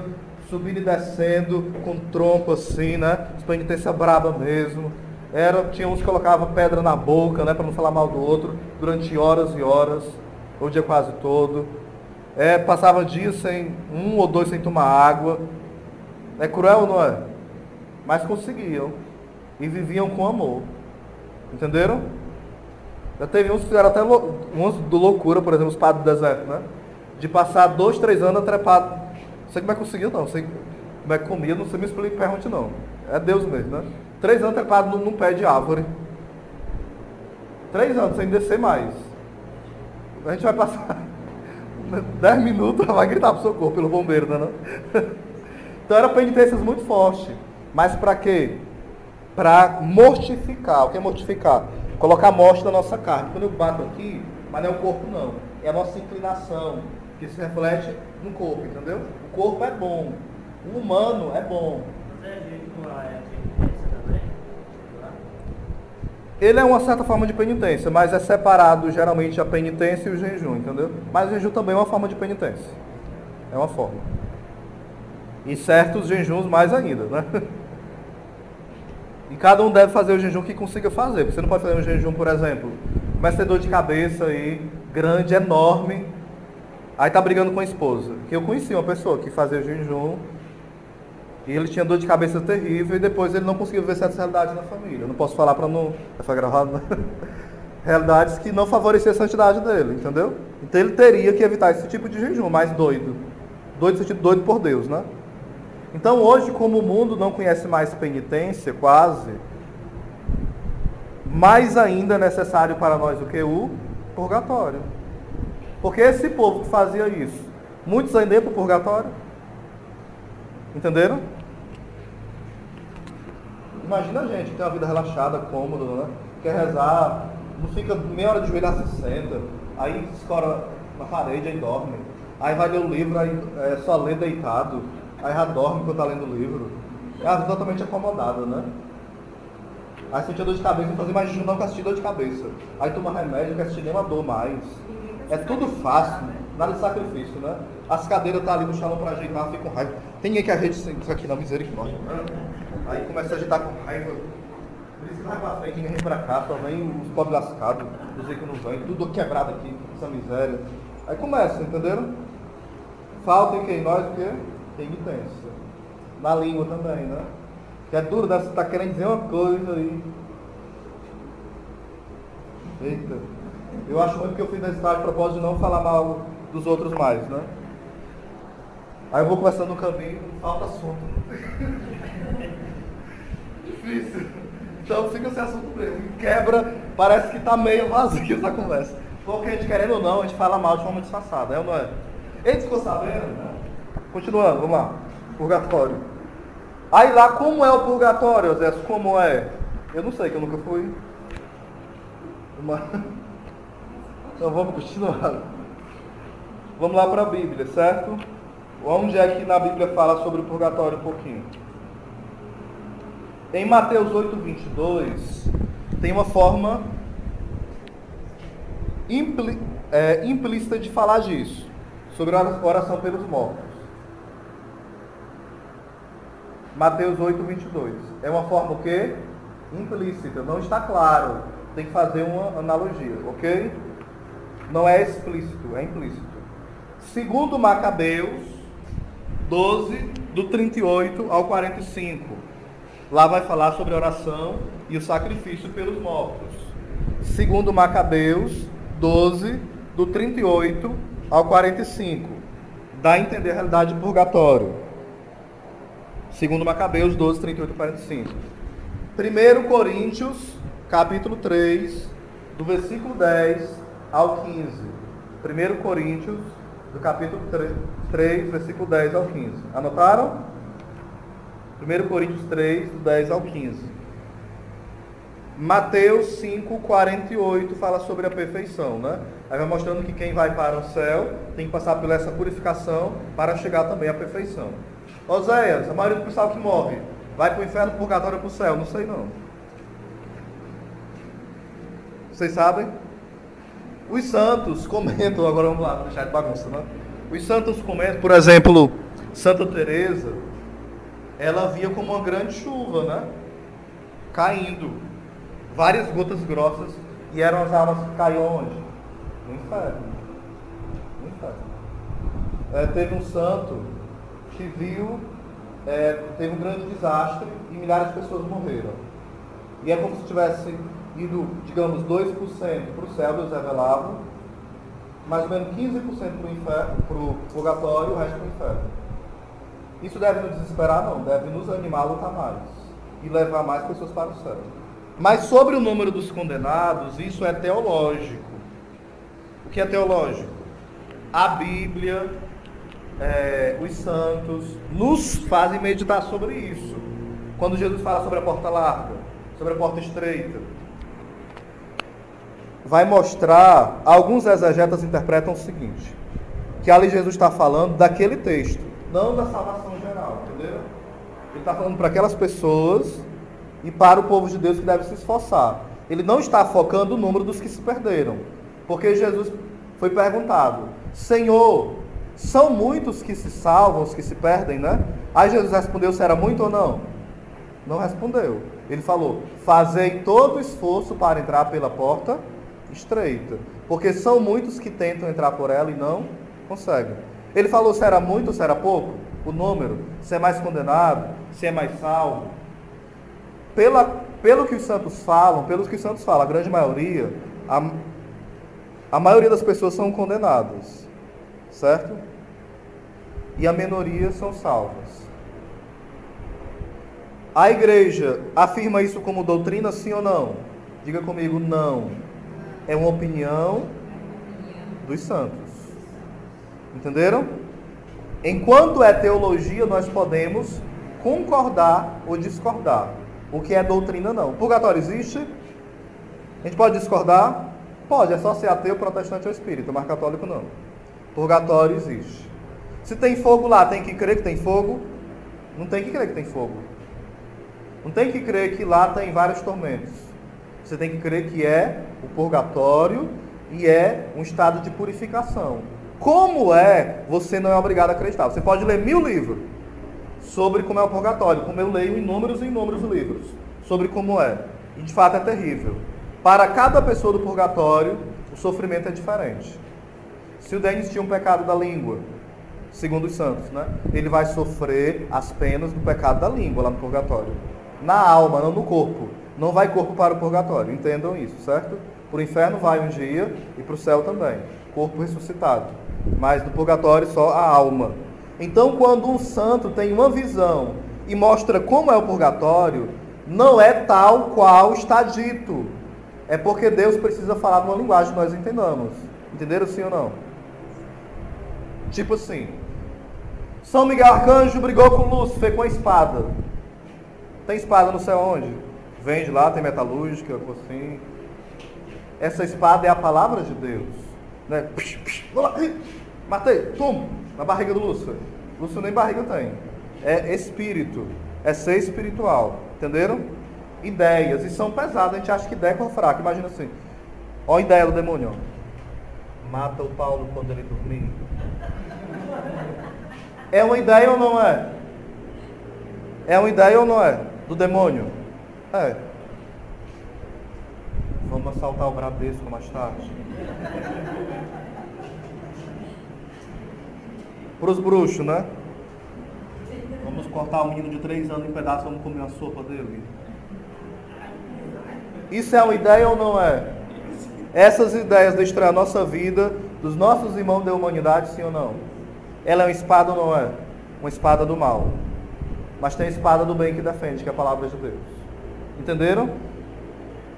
subindo e descendo com tronco assim, né? Penitência braba mesmo. Tinha uns que colocavam pedra na boca, né? Para não falar mal do outro, durante horas e horas, o dia quase todo. Passava dias sem, 1 ou 2 sem tomar água. É cruel, não é? Mas conseguiam. E viviam com amor. Entenderam? Já teve uns que fizeram até uns do loucura, por exemplo, os padres do deserto, né? De passar 2, 3 anos trepado. Não sei como é que conseguiu, não. Não sei como é que comia, não sei me explicar, pergunte não. É Deus mesmo, né? 3 anos trepado num pé de árvore. 3 anos sem descer mais. A gente vai passar 10 minutos, vai gritar pro socorro pelo bombeiro, né? Não? Então eram penitências muito fortes. Mas para quê? Para mortificar. O que é mortificar? Colocar morte na nossa carne. Quando eu bato aqui, mas não é o corpo não. É a nossa inclinação, que se reflete no corpo, entendeu? O corpo é bom. O humano é bom. Ele é uma certa forma de penitência, mas é separado geralmente a penitência e o jejum, entendeu? Mas o jejum também é uma forma de penitência. É uma forma. E certos jejuns mais ainda, né? E cada um deve fazer o jejum que consiga fazer. Você não pode fazer um jejum, por exemplo, começa a ter dor de cabeça aí, grande, enorme, aí tá brigando com a esposa. Que eu conheci uma pessoa que fazia jejum, e ele tinha dor de cabeça terrível, e depois ele não conseguiu ver certas realidades na família. Eu não posso falar para não... Foi gravado, né? Realidades que não favoreciam a santidade dele, entendeu? Então ele teria que evitar esse tipo de jejum, mais doido. Doido no sentido doido por Deus, né? Então hoje, como o mundo não conhece mais penitência, quase, mais ainda é necessário para nós do que o purgatório. Porque esse povo que fazia isso, muitos ainda iam para o purgatório. Entenderam? Imagina a gente que tem uma vida relaxada, cômoda, né? Quer rezar, não fica meia hora de joelho, se senta, aí escora na parede, aí dorme. Aí vai ler o livro, aí só lê deitado. Aí já dorme quando está lendo o livro. É totalmente acomodada, né? Aí sentia dor de cabeça, não fazer mais jejum não, que assistir dor de cabeça. Aí toma remédio, que assistir nenhuma dor mais. É tudo fácil, nada de sacrifício, né? As cadeiras estão ali no chão para ajeitar, fica com raiva. Tem ninguém que a gente sente isso aqui na misericórdia. Aí começa a agitar com raiva. Por isso que vai pra frente, ninguém vem pra cá, só vem os pobres lascados, os ricos não vêm, tudo quebrado aqui, essa miséria. Aí começa, entenderam? Falta em quem? Nós o quê? Penitência. Na língua também, né? Que é duro, né? Você tá querendo dizer uma coisa aí. Eita. Eu acho muito que eu fiz nesse estágio de propósito de não falar mal dos outros mais, né? Aí eu vou conversando no caminho, falta assunto. Difícil. Então fica sem assunto mesmo. Quebra, parece que tá meio vazio essa conversa. Porque a gente querendo ou não, a gente fala mal de forma disfarçada, é ou não é? Ele ficou sabendo, né? Continuando, vamos lá. Purgatório. Aí lá, como é o purgatório, Zé? Como é? Eu não sei, que eu nunca fui. Então vamos continuar. Vamos lá para a Bíblia, certo? Onde é que na Bíblia fala sobre o purgatório um pouquinho? Em Mateus 8:22, tem uma forma implícita de falar disso, sobre a oração pelos mortos. Mateus 8:22. É uma forma o quê? Implícita, não está claro. Tem que fazer uma analogia, ok? Não é explícito, é implícito. Segundo Macabeus 12, do 38 ao 45. Lá vai falar sobre a oração e o sacrifício pelos mortos. Segundo Macabeus 12, do 38 ao 45. Dá a entender a realidade do purgatório. Segundo Macabeus 12, 38 ao 45. 1 Coríntios, capítulo 3, do versículo 10 ao 15. 1 Coríntios, do capítulo 3, versículo 10 ao 15. Anotaram? 1 Coríntios 3, do 10 ao 15. Mateus 5, 48 fala sobre a perfeição, né? Aí vai mostrando que quem vai para o céu tem que passar por essa purificação para chegar também à perfeição. Oséias, a maioria do pessoal que morre vai para o inferno, purgatório ou para o céu? Não sei não. Vocês sabem? Os santos comentam, agora vamos lá, deixar de bagunça, né? Os santos comentam, por exemplo, Santa Teresa, ela via como uma grande chuva, né? Caindo. Várias gotas grossas, e eram as almas que caíam onde? No inferno. No inferno. Teve um santo que viu, teve um grande desastre e milhares de pessoas morreram. E é como se tivesse ido, digamos, 2% para o céu, Deus revelava, mais ou menos 15% para o purgatório e o resto para o inferno. Isso deve nos desesperar? Não, deve nos animar a lutar mais e levar mais pessoas para o céu. Mas sobre o número dos condenados, isso é teológico. O que é teológico? A Bíblia, os santos, nos fazem meditar sobre isso. Quando Jesus fala sobre a porta larga, sobre a porta estreita, vai mostrar, alguns exegetas interpretam o seguinte, que ali Jesus está falando daquele texto, não da salvação geral, entendeu? Ele está falando para aquelas pessoas e para o povo de Deus que deve se esforçar. Ele não está focando o número dos que se perderam, porque Jesus foi perguntado, Senhor, são muitos que se salvam, os que se perdem, né? Aí Jesus respondeu se era muito ou não. Não respondeu. Ele falou, fazei todo o esforço para entrar pela porta estreita, porque são muitos que tentam entrar por ela e não conseguem. Ele falou se era muito ou se era pouco, o número, se é mais condenado, se é mais salvo. Pelo que os santos falam, a grande maioria, a maioria das pessoas são condenadas, certo? E a minoria são salvas. A igreja afirma isso como doutrina, sim ou não? Diga comigo, não. É uma opinião dos santos. Entenderam? Enquanto é teologia, nós podemos concordar ou discordar. O que é doutrina, não. Purgatório existe? A gente pode discordar? Pode, é só ser ateu, protestante ou espírita, mas católico não. Purgatório existe. Se tem fogo lá, tem que crer que tem fogo? Não tem que crer que tem fogo. Não tem que crer que lá tem vários tormentos. Você tem que crer que é o purgatório e é um estado de purificação. Como é, você não é obrigado a acreditar. Você pode ler 1000 livros. sobre como é o purgatório, como eu leio inúmeros e inúmeros livros, sobre como é. E de fato é terrível. Para cada pessoa do purgatório, o sofrimento é diferente. Se o Denis tinha um pecado da língua, segundo os santos, né? Ele vai sofrer as penas do pecado da língua lá no purgatório. Na alma, não no corpo. Não vai corpo para o purgatório, entendam isso, certo? Para o inferno vai um dia e para o céu também. Corpo ressuscitado. Mas no purgatório só a alma. Então, quando um santo tem uma visão e mostra como é o purgatório, não é tal qual está dito. É porque Deus precisa falar numa linguagem que nós entendamos. Entenderam sim ou não? Tipo assim, São Miguel Arcanjo brigou com Lúcifer com a espada. Tem espada no céu onde? Vende lá, tem metalúrgica, assim. Essa espada é a palavra de Deus. Né? Vou lá, matei, toma, na barriga do Lúcifer. Lúcifer nem barriga tem. É espírito, é ser espiritual. Entenderam? Ideias, e são pesadas, a gente acha que ideia é coisa fraca. Imagina assim, olha a ideia do demônio. Mata o Paulo quando ele dormir. É uma ideia ou não é? É uma ideia ou não é? Do demônio? É. Vamos assaltar o Bradesco mais tarde. Para os bruxos, né? Vamos cortar o menino de 3 anos em pedaços, vamos comer a sopa dele. Isso é uma ideia ou não é? Essas ideias destroem a nossa vida, dos nossos irmãos da humanidade, sim ou não? Ela é uma espada ou não é? Uma espada do mal. Mas tem a espada do bem que defende, que é a palavra de Deus. Entenderam?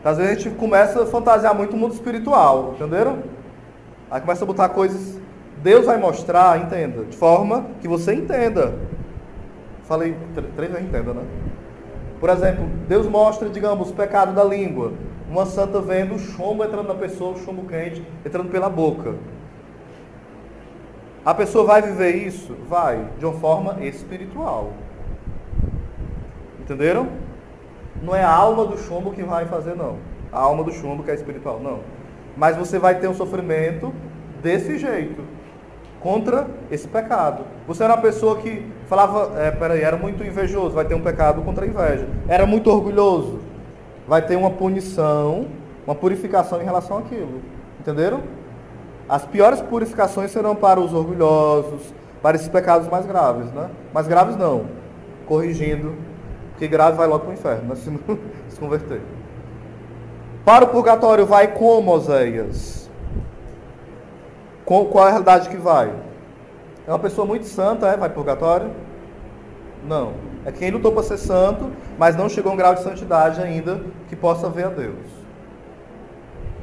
Às vezes a gente começa a fantasiar muito o mundo espiritual, entenderam? Aí começa a botar coisas... Deus vai mostrar, entenda, de forma que você entenda. Falei 3 vezes entenda, né? Por exemplo, Deus mostra, digamos, o pecado da língua. Uma santa vendo o chumbo entrando na pessoa, o chumbo quente, entrando pela boca. A pessoa vai viver isso? Vai, de uma forma espiritual. Entenderam? Não é a alma do chumbo que vai fazer, não. A alma do chumbo que é espiritual, não. Mas você vai ter um sofrimento desse jeito, contra esse pecado. Você era uma pessoa que falava, era muito invejoso, vai ter um pecado contra a inveja. Era muito orgulhoso, vai ter uma punição, uma purificação em relação àquilo. Entenderam? As piores purificações serão para os orgulhosos, para esses pecados mais graves, né? Mais graves não, corrigindo, que grave vai logo para o inferno, né? Se não se converter. Para o purgatório vai como, Oséias? Qual é a realidade que vai? É uma pessoa muito santa, vai para o purgatório? Não. É quem lutou para ser santo, mas não chegou a um grau de santidade ainda que possa ver a Deus.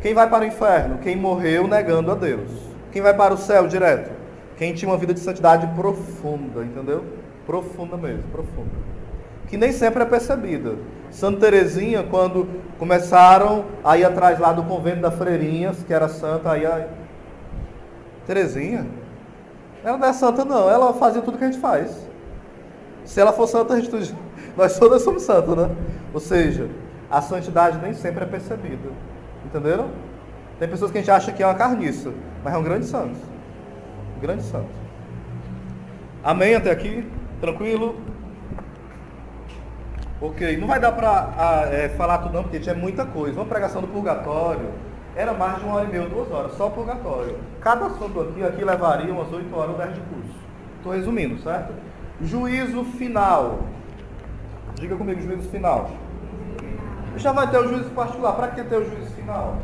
Quem vai para o inferno? Quem morreu negando a Deus. Quem vai para o céu direto? Quem tinha uma vida de santidade profunda, entendeu? Profunda mesmo, profunda. Que nem sempre é percebida. Santa Teresinha, quando começaram a ir atrás lá do convento da Freirinhas, que era santa, aí a Teresinha, ela não é santa não, ela fazia tudo que a gente faz. Se ela for santa, nós todas somos santos, né? Ou seja, a santidade nem sempre é percebida. Entenderam? Tem pessoas que a gente acha que é uma carniça, mas é um grande santo. Um grande santo. Amém até aqui? Tranquilo? Ok, não vai dar para falar tudo não, porque tinha muita coisa. Uma pregação do purgatório era mais de 1h30 ou 2 horas, só o purgatório. Cada assunto aqui levaria umas 8 horas ou 10 de curso. Estou resumindo, certo? Juízo final. Diga comigo, juízo final. Já vai ter o juízo particular. Para que ter o juízo final?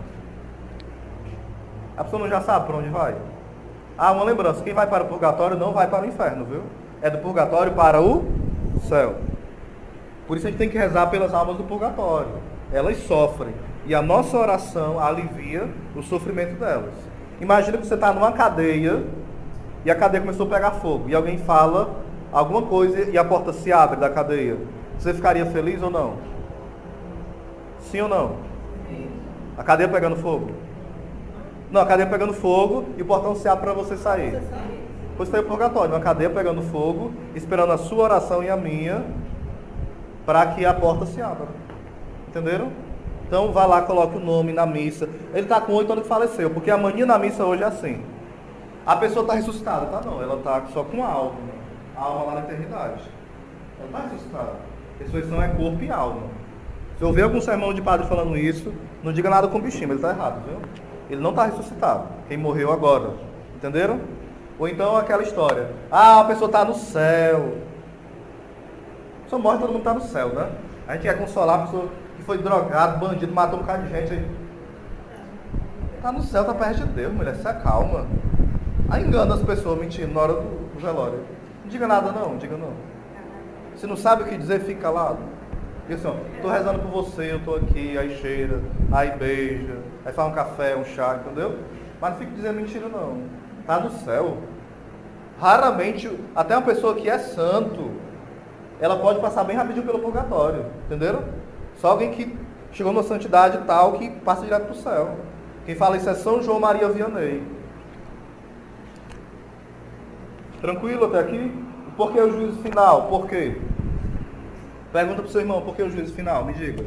A pessoa não já sabe para onde vai? Ah, uma lembrança. Quem vai para o purgatório não vai para o inferno, viu? É do purgatório para o céu. Por isso a gente tem que rezar pelas almas do purgatório. Elas sofrem. E a nossa oração alivia o sofrimento delas. Imagina que você está numa cadeia e a cadeia começou a pegar fogo. E alguém fala alguma coisa e a porta se abre da cadeia. Você ficaria feliz ou não? Sim ou não? Sim. A cadeia pegando fogo? Não, a cadeia pegando fogo e o portão se abre para você sair. Pois tem o purgatório, uma cadeia pegando fogo, esperando a sua oração e a minha, para que a porta se abra. Entenderam? Então vá lá, coloque o nome na missa. Ele está com 8 anos que faleceu, porque a mania na missa hoje é assim. A pessoa está ressuscitada, tá? Não, ela está só com a alma lá na eternidade. Ela está ressuscitada. Ressurreição é corpo e alma. Se ouvir algum sermão de padre falando isso, não diga nada com o bichinho, ele está errado, viu? Ele não está ressuscitado. Quem morreu agora. Entenderam? Ou então aquela história. Ah, a pessoa está no céu. A pessoa morre, todo mundo está no céu, né? A gente quer consolar a pessoa que foi drogado, bandido, matou um bocado de gente aí. Está no céu, está perto de Deus, mulher. Se acalma. Aí engana as pessoas mentindo na hora do velório. Não diga nada não, não diga não. Se não sabe o que dizer, fica calado. Diz assim, ó, estou rezando por você, eu estou aqui, aí cheira, aí beija, aí faz um café, um chá, entendeu? Mas não fique dizendo mentira não. Está no céu. Raramente, até uma pessoa que é santo, ela pode passar bem rapidinho pelo purgatório, entenderam? Só alguém que chegou numa santidade tal que passa direto para o céu. Quem fala isso é São João Maria Vianney. Tranquilo até aqui? Por que o juízo final? Por quê? Pergunta para o seu irmão, por que o juízo final? Me diga.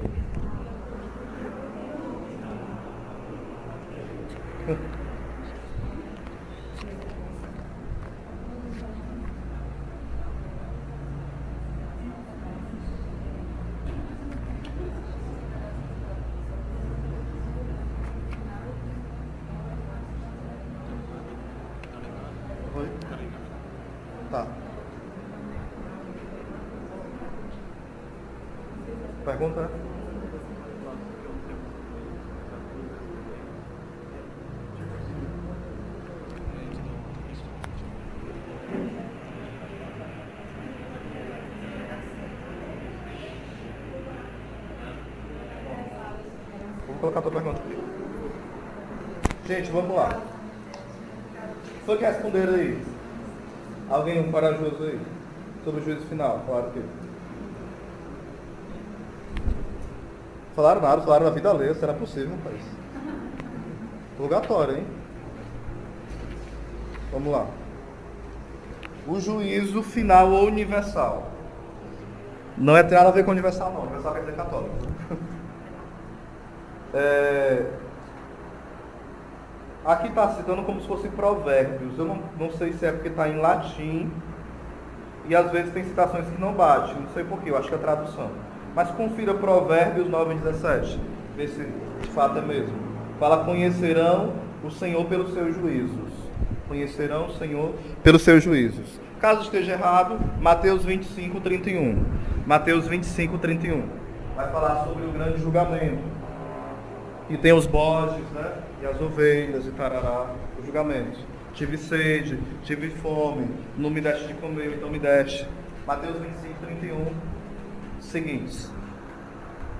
Oi? Tá. Pergunta? Vou colocar a tua pergunta aqui. Gente, vamos lá. Foi que responderam aí? Alguém um corajoso aí? Sobre o juízo final? Falaram o quê? Falaram nada, falaram na vida alheia. Será possível, rapaz? Purgatório, hein? Vamos lá. O juízo final ou universal. Não tem nada a ver com universal, não. Universal quer dizer católico. Aqui está citando como se fosse provérbios. Eu não sei se é porque está em latim e às vezes tem citações que não batem. Não sei porquê, eu acho que é a tradução. Mas confira Provérbios 9:17. Vê se de fato é mesmo. Fala, conhecerão o Senhor pelos seus juízos. Conhecerão o Senhor pelos seus juízos. Caso esteja errado, Mateus 25:31. Mateus 25:31. Vai falar sobre o grande julgamento. E tem os bodes, né? E as ovelhas e tarará, o julgamento. Tive sede, tive fome, não me deste de comer, então me deste. Mateus 25:31, seguintes.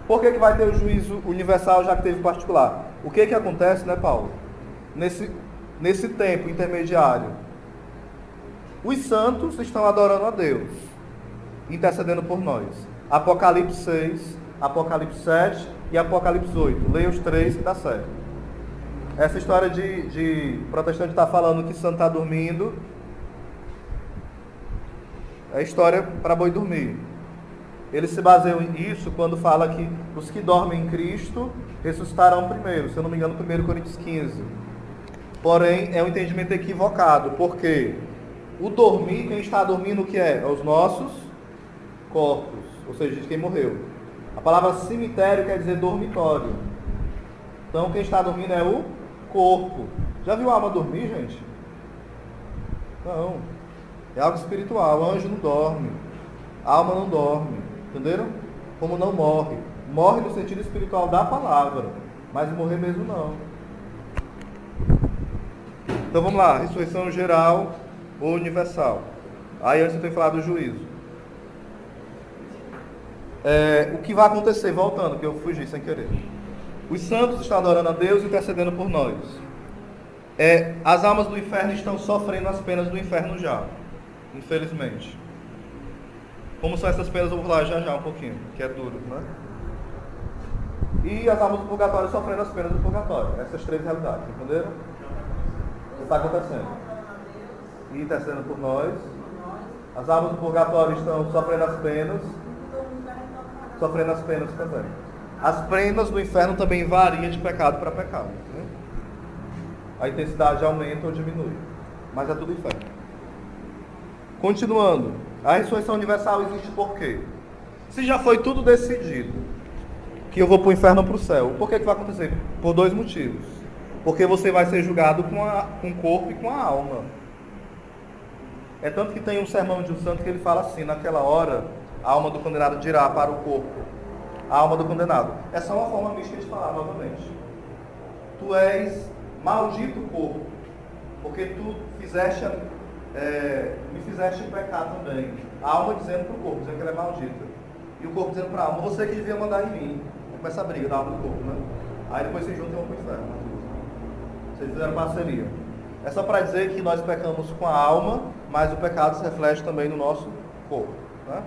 Por que vai ter o juízo universal já que teve particular? O que acontece, né, Paulo? Nesse tempo intermediário, os santos estão adorando a Deus, intercedendo por nós. Apocalipse 6, Apocalipse 7 e Apocalipse 8. Leia os três que dá certo. Essa história de protestante estar falando que santo está dormindo é história para boi dormir. Eles se baseiam nisso quando fala que os que dormem em Cristo ressuscitarão primeiro, se eu não me engano, 1 Coríntios 15. Porém, é um entendimento equivocado, porque o dormir, quem está dormindo o que é? É os nossos corpos, ou seja, de quem morreu. A palavra cemitério quer dizer dormitório. Então, quem está dormindo é o corpo. Já viu a alma dormir, gente? Não. É algo espiritual. O anjo não dorme. A alma não dorme. Entenderam? Como não morre. Morre no sentido espiritual da palavra. Mas morrer mesmo não. Então vamos lá. Ressurreição geral ou universal. Aí antes eu tenho que falar do juízo. O que vai acontecer, voltando, que eu fugi sem querer. Os santos estão adorando a Deus e intercedendo por nós. As almas do inferno estão sofrendo as penas do inferno já, infelizmente. Como são essas penas, eu vou falar já um pouquinho, que é duro, né? E as almas do purgatório sofrendo as penas do purgatório. Essas três realidades, entenderam? O que está acontecendo? E intercedendo por nós. As almas do purgatório estão sofrendo as penas também. As penas do inferno também variam de pecado para pecado, né? A intensidade aumenta ou diminui, mas é tudo inferno. Continuando. A ressurreição universal existe por quê? Se já foi tudo decidido, que eu vou para o inferno ou para o céu, por que vai acontecer? Por dois motivos. Porque você vai ser julgado com o corpo e com a alma. É tanto que tem um sermão de um santo que ele fala assim, naquela hora, a alma do condenado dirá para o corpo, a alma do condenado. É só uma forma mística de falar novamente. Tu és maldito corpo, porque tu me fizeste pecar também. A alma dizendo para o corpo, dizendo que ela é maldita. E o corpo dizendo para a alma, você que devia mandar em mim. Começa a briga da alma do corpo, né? Aí depois se juntam e vão para o inferno. Vocês fizeram parceria. É só para dizer que nós pecamos com a alma, mas o pecado se reflete também no nosso corpo. Né?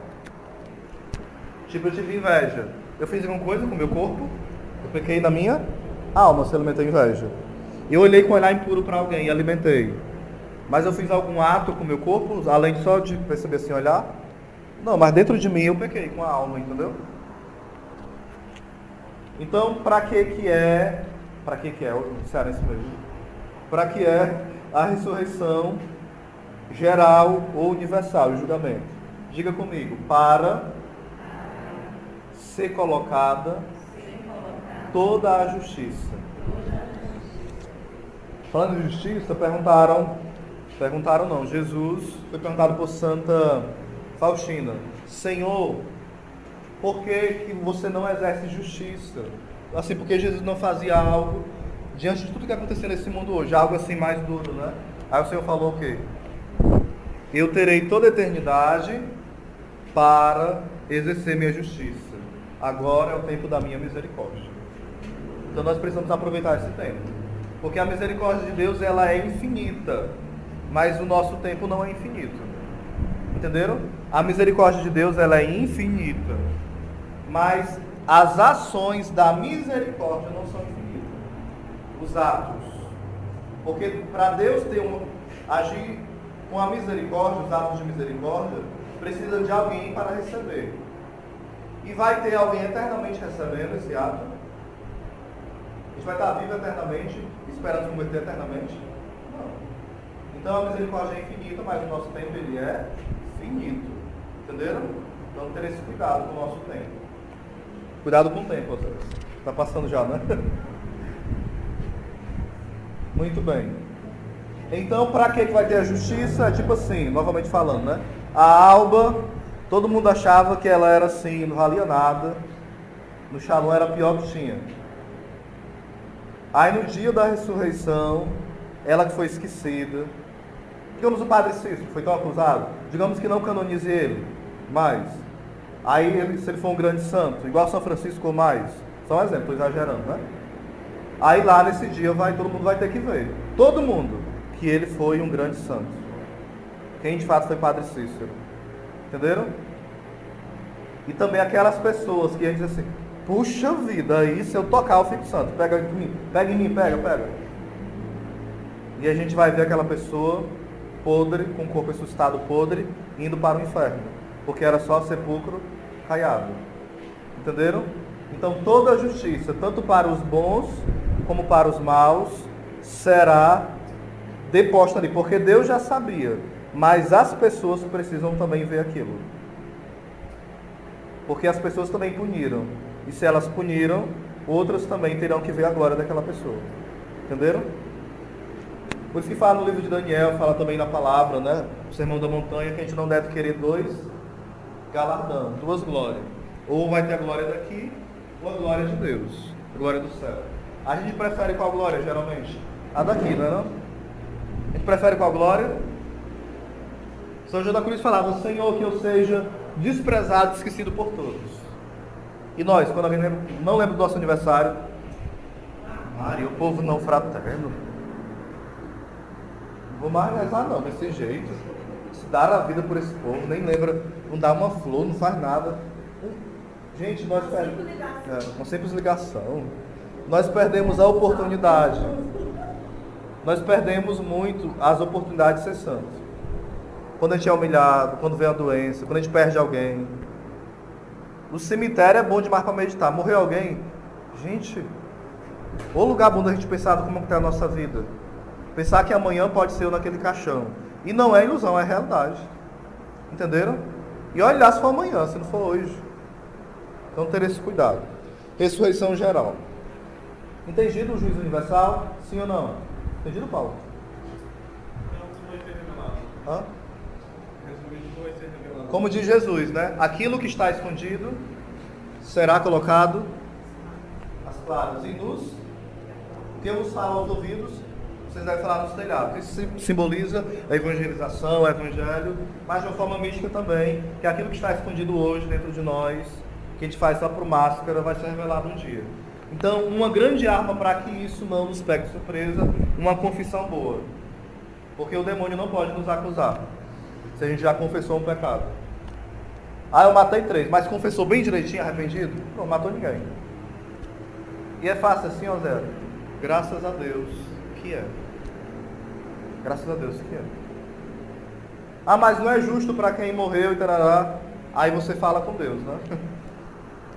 Tipo, eu tive inveja. Eu fiz alguma coisa com o meu corpo, eu pequei na minha alma se alimentei inveja. Eu olhei com olhar impuro para alguém e alimentei. Mas eu fiz algum ato com o meu corpo, além só de perceber assim, olhar? Não, mas dentro de mim eu pequei com a alma, entendeu? Então, para que é o cearense mesmo? Para que é a ressurreição geral ou universal, o julgamento? Diga comigo, para ser colocada toda a justiça. Falando de justiça, perguntaram não, Jesus foi perguntado por Santa Faustina, Senhor, por que você não exerce justiça? Assim, porque Jesus não fazia algo diante de tudo que aconteceu nesse mundo hoje, algo assim mais duro, né? Aí o Senhor falou o quê? Eu terei toda a eternidade para exercer minha justiça. Agora é o tempo da minha misericórdia. Então nós precisamos aproveitar esse tempo. Porque a misericórdia de Deus, ela é infinita, mas o nosso tempo não é infinito. Entenderam? A misericórdia de Deus, ela é infinita, mas as ações da misericórdia não são infinitas. Os atos. Porque para Deus agir com a misericórdia, os atos de misericórdia, precisa de alguém para receber. E vai ter alguém eternamente recebendo esse ato? A gente vai estar vivo eternamente, esperando se converter eternamente? Não. Então a misericórdia é infinita, mas o nosso tempo ele é finito. Entenderam? Então ter esse cuidado com o nosso tempo. Cuidado com o tempo, vocês. Está passando já, né? Muito bem. Então, para que vai ter a justiça? Tipo assim, novamente falando, né? A Alba, todo mundo achava que ela era assim, não valia nada. No Shalom era a pior que tinha. Aí no dia da ressurreição, ela que foi esquecida. Digamos o Padre Cícero, foi tão acusado. Digamos que não canonize ele, mas aí se ele for um grande santo, igual São Francisco ou mais, só um exemplo, estou exagerando, né? Aí lá nesse dia todo mundo vai ter que ver, todo mundo, que ele foi um grande santo. Quem de fato foi Padre Cícero. Entenderam? E também aquelas pessoas que a gente diz assim, puxa vida, aí se eu tocar eu fico santo, pega em mim, pega. E a gente vai ver aquela pessoa podre, com o corpo ressuscitado podre, indo para o inferno, porque era só sepulcro caiado. Entenderam? Então toda a justiça, tanto para os bons como para os maus, será deposta ali, porque Deus já sabia, mas as pessoas precisam também ver aquilo. Porque as pessoas também puniram, e se elas puniram, outras também terão que ver a glória daquela pessoa. Entenderam? Por isso que fala no livro de Daniel, fala também na palavra, né? O Sermão da Montanha, que a gente não deve querer dois galardão, duas glórias. Ou vai ter a glória daqui, ou a glória de Deus, a glória do céu. A gente prefere qual glória, geralmente? A daqui, não é não? A gente prefere qual glória? São João da Cruz falava, Senhor, que eu seja desprezado, esquecido por todos. E nós, quando alguém não lembra do nosso aniversário, Maria, o povo não fraterno. Não vou mais rezar não, desse jeito. Se dar a vida por esse povo, nem lembra, não dá uma flor, não faz nada. Gente, nós perdemos. Com simples ligação. Nós perdemos a oportunidade. Nós perdemos muito as oportunidades de ser santos. Quando a gente é humilhado, quando vem a doença, quando a gente perde alguém. O cemitério é bom demais para meditar. Morreu alguém? Gente, o lugar bom da gente pensar como está a nossa vida. Pensar que amanhã pode ser eu naquele caixão. E não é ilusão, é realidade. Entenderam? E olha lá se for amanhã, se não for hoje. Então ter esse cuidado. Ressurreição geral. Entendido o juízo universal? Sim ou não? Entendido, Paulo? Hã? Como diz Jesus, né? Aquilo que está escondido será colocado às claras. E nos que vos fala aos ouvidos, vocês devem falar nos telhados. Isso simboliza a evangelização, o evangelho, mas de uma forma mística também, que aquilo que está escondido hoje dentro de nós, que a gente faz só por máscara, vai ser revelado um dia. Então, uma grande arma para que isso não nos pegue de surpresa, uma confissão boa. Porque o demônio não pode nos acusar, se a gente já confessou um pecado. Ah, eu matei 3, mas confessou bem direitinho, arrependido? Não matou ninguém. E é fácil assim, ó Zé? Graças a Deus que é. Graças a Deus que é. Ah, mas não é justo para quem morreu e tarará. Aí você fala com Deus, né?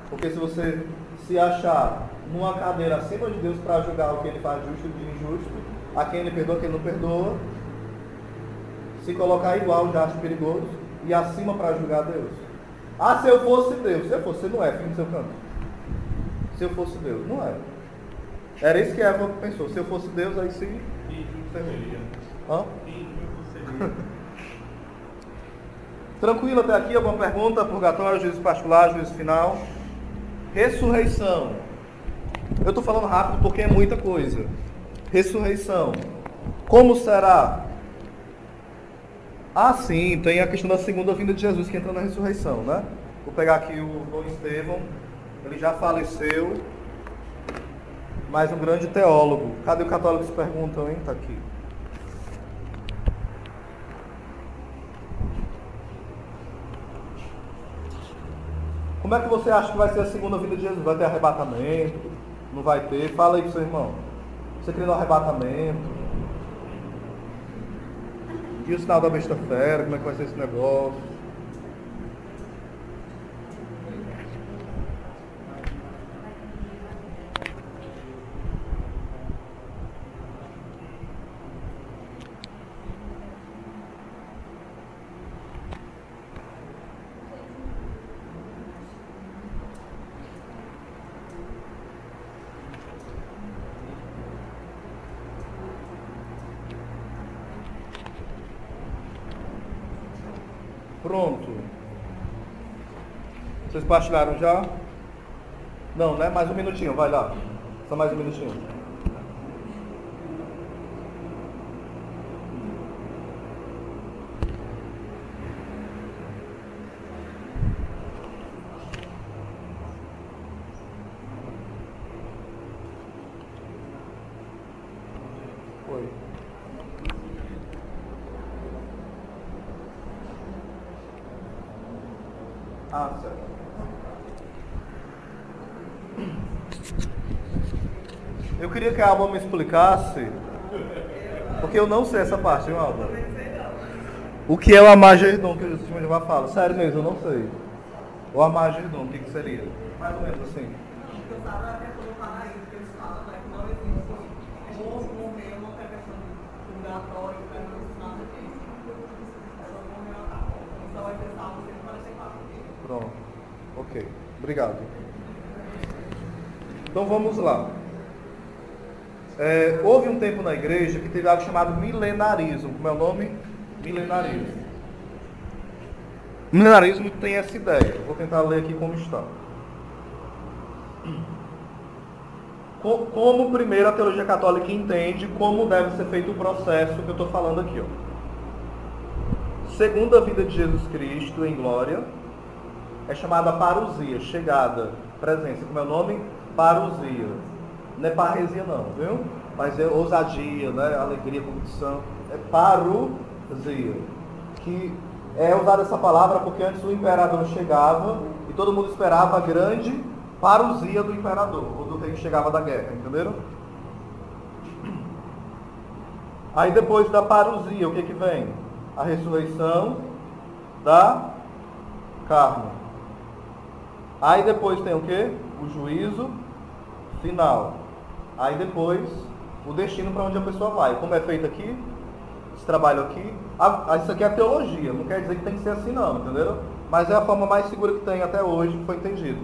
Porque se você se achar numa cadeira acima de Deus para julgar o que ele faz justo e de injusto, a quem ele perdoa, a quem ele não perdoa, se colocar igual já acho perigoso, e acima para julgar Deus. Ah, se eu fosse Deus. Se eu fosse, você não é, filho do seu canto. Se eu fosse Deus, não é. Era isso que Eva pensou. Se eu fosse Deus, aí sim. Hã? Tranquilo até aqui? Alguma pergunta? Purgatório, juízo particular, juízo final. Ressurreição. Eu estou falando rápido porque é muita coisa. Ressurreição. Como será? Ah, sim, tem a questão da segunda vinda de Jesus que entra na ressurreição, né? Vou pegar aqui o Dom Estevão. Ele já faleceu, mas um grande teólogo. Cadê o católico que se perguntam, hein? Está aqui. Como é que você acha que vai ser a segunda vinda de Jesus? Vai ter arrebatamento? Não vai ter? Fala aí pro seu irmão. Você crê no arrebatamento? E o sinal da besta fera? Como é que vai ser esse negócio? Pronto. Vocês partilharam já? Não, né? Mais um minutinho, vai lá. Só mais um minutinho. Foi. Ah, certo. Eu queria que a Alba me explicasse, porque eu não sei essa parte, viu, Alba? O que é o Amagerdon que o sistema de fala? Sério mesmo, eu não sei. O Amagerdon, o que seria? Mais ou menos assim. Pronto. Ok. Obrigado. Então vamos lá. Houve um tempo na igreja que teve algo chamado milenarismo. Como é o nome? Milenarismo. Milenarismo tem essa ideia. Vou tentar ler aqui como está. Como primeiro a teologia católica entende como deve ser feito o processo que eu estou falando aqui. Segunda vida de Jesus Cristo em glória é chamada parousia, chegada, presença. Como é o nome? Parousia. Não é parresia não, viu? Mas é ousadia, né? Alegria, convicção. É parousia. Que é usada essa palavra porque antes o imperador chegava e todo mundo esperava a grande parousia do imperador, ou do rei que chegava da guerra, entenderam? Aí depois da parousia, o que vem? A ressurreição da carne. Aí depois tem o quê? O juízo final. Aí depois o destino para onde a pessoa vai. Como é feito aqui? esse trabalho aqui. Isso aqui é teologia, não quer dizer que tem que ser assim não, entenderam? Mas é a forma mais segura que tem até hoje, que foi entendido.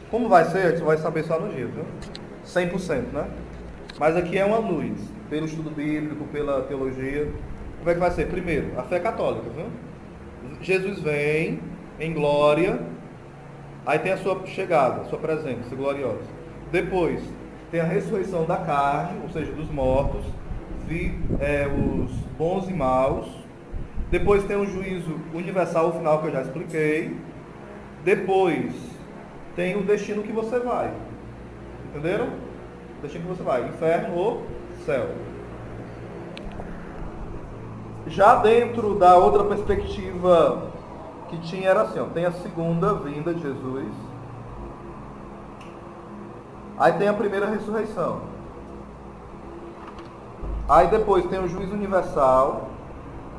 Como vai ser, você vai saber só no dia, viu? 100%, né? Mas aqui é uma luz, pelo estudo bíblico, pela teologia. Como é que vai ser? Primeiro, a fé católica, viu? Jesus vem em glória, aí tem a sua chegada, a sua presença gloriosa. Depois, tem a ressurreição da carne, ou seja, dos mortos, os bons e maus. Depois tem o juízo universal, o final que eu já expliquei. Depois tem o destino que você vai. Entenderam? O destino que você vai, inferno ou céu. Já dentro da outra perspectiva que tinha era assim, ó, tem a segunda vinda de Jesus. Aí tem a primeira ressurreição. Aí depois tem o juízo universal.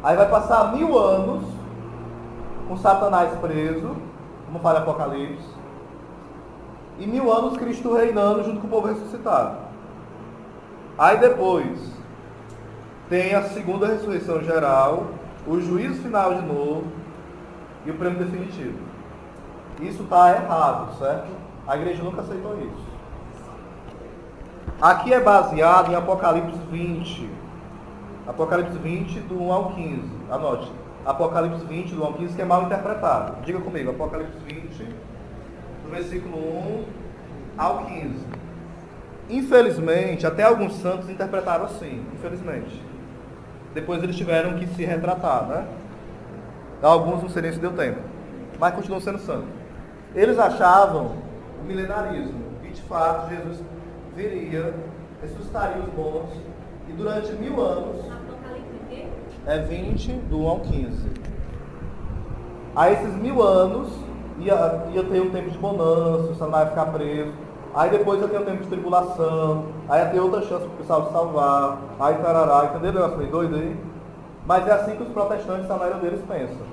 Aí vai passar 1000 anos com Satanás preso, como fala Apocalipse. E 1000 anos Cristo reinando junto com o povo ressuscitado. Aí depois tem a segunda ressurreição geral, o juízo final de novo e o prêmio definitivo. Isso está errado, certo? A igreja nunca aceitou isso. Aqui é baseado em Apocalipse 20. Apocalipse 20, do 1 ao 15. Anote. Apocalipse 20, do 1 ao 15, que é mal interpretado. Diga comigo. Apocalipse 20, do versículo 1 ao 15. Infelizmente, até alguns santos interpretaram assim. Infelizmente. Depois eles tiveram que se retratar, né? Alguns não sei nem se deu tempo. Mas continuam sendo santos. Eles achavam o milenarismo. E de fato, Jesus viria, ressuscitaria os bons, e durante 1000 anos, é 20, do 1 ao 15. Aí esses 1000 anos, ia ter um tempo de bonança, o Satanás ia ficar preso, aí depois ia ter um tempo de tribulação, aí ia ter outra chance para o pessoal se salvar, aí tarará, entendeu o negócio meio doido aí? Mas é assim que os protestantes, a maioria deles, pensam,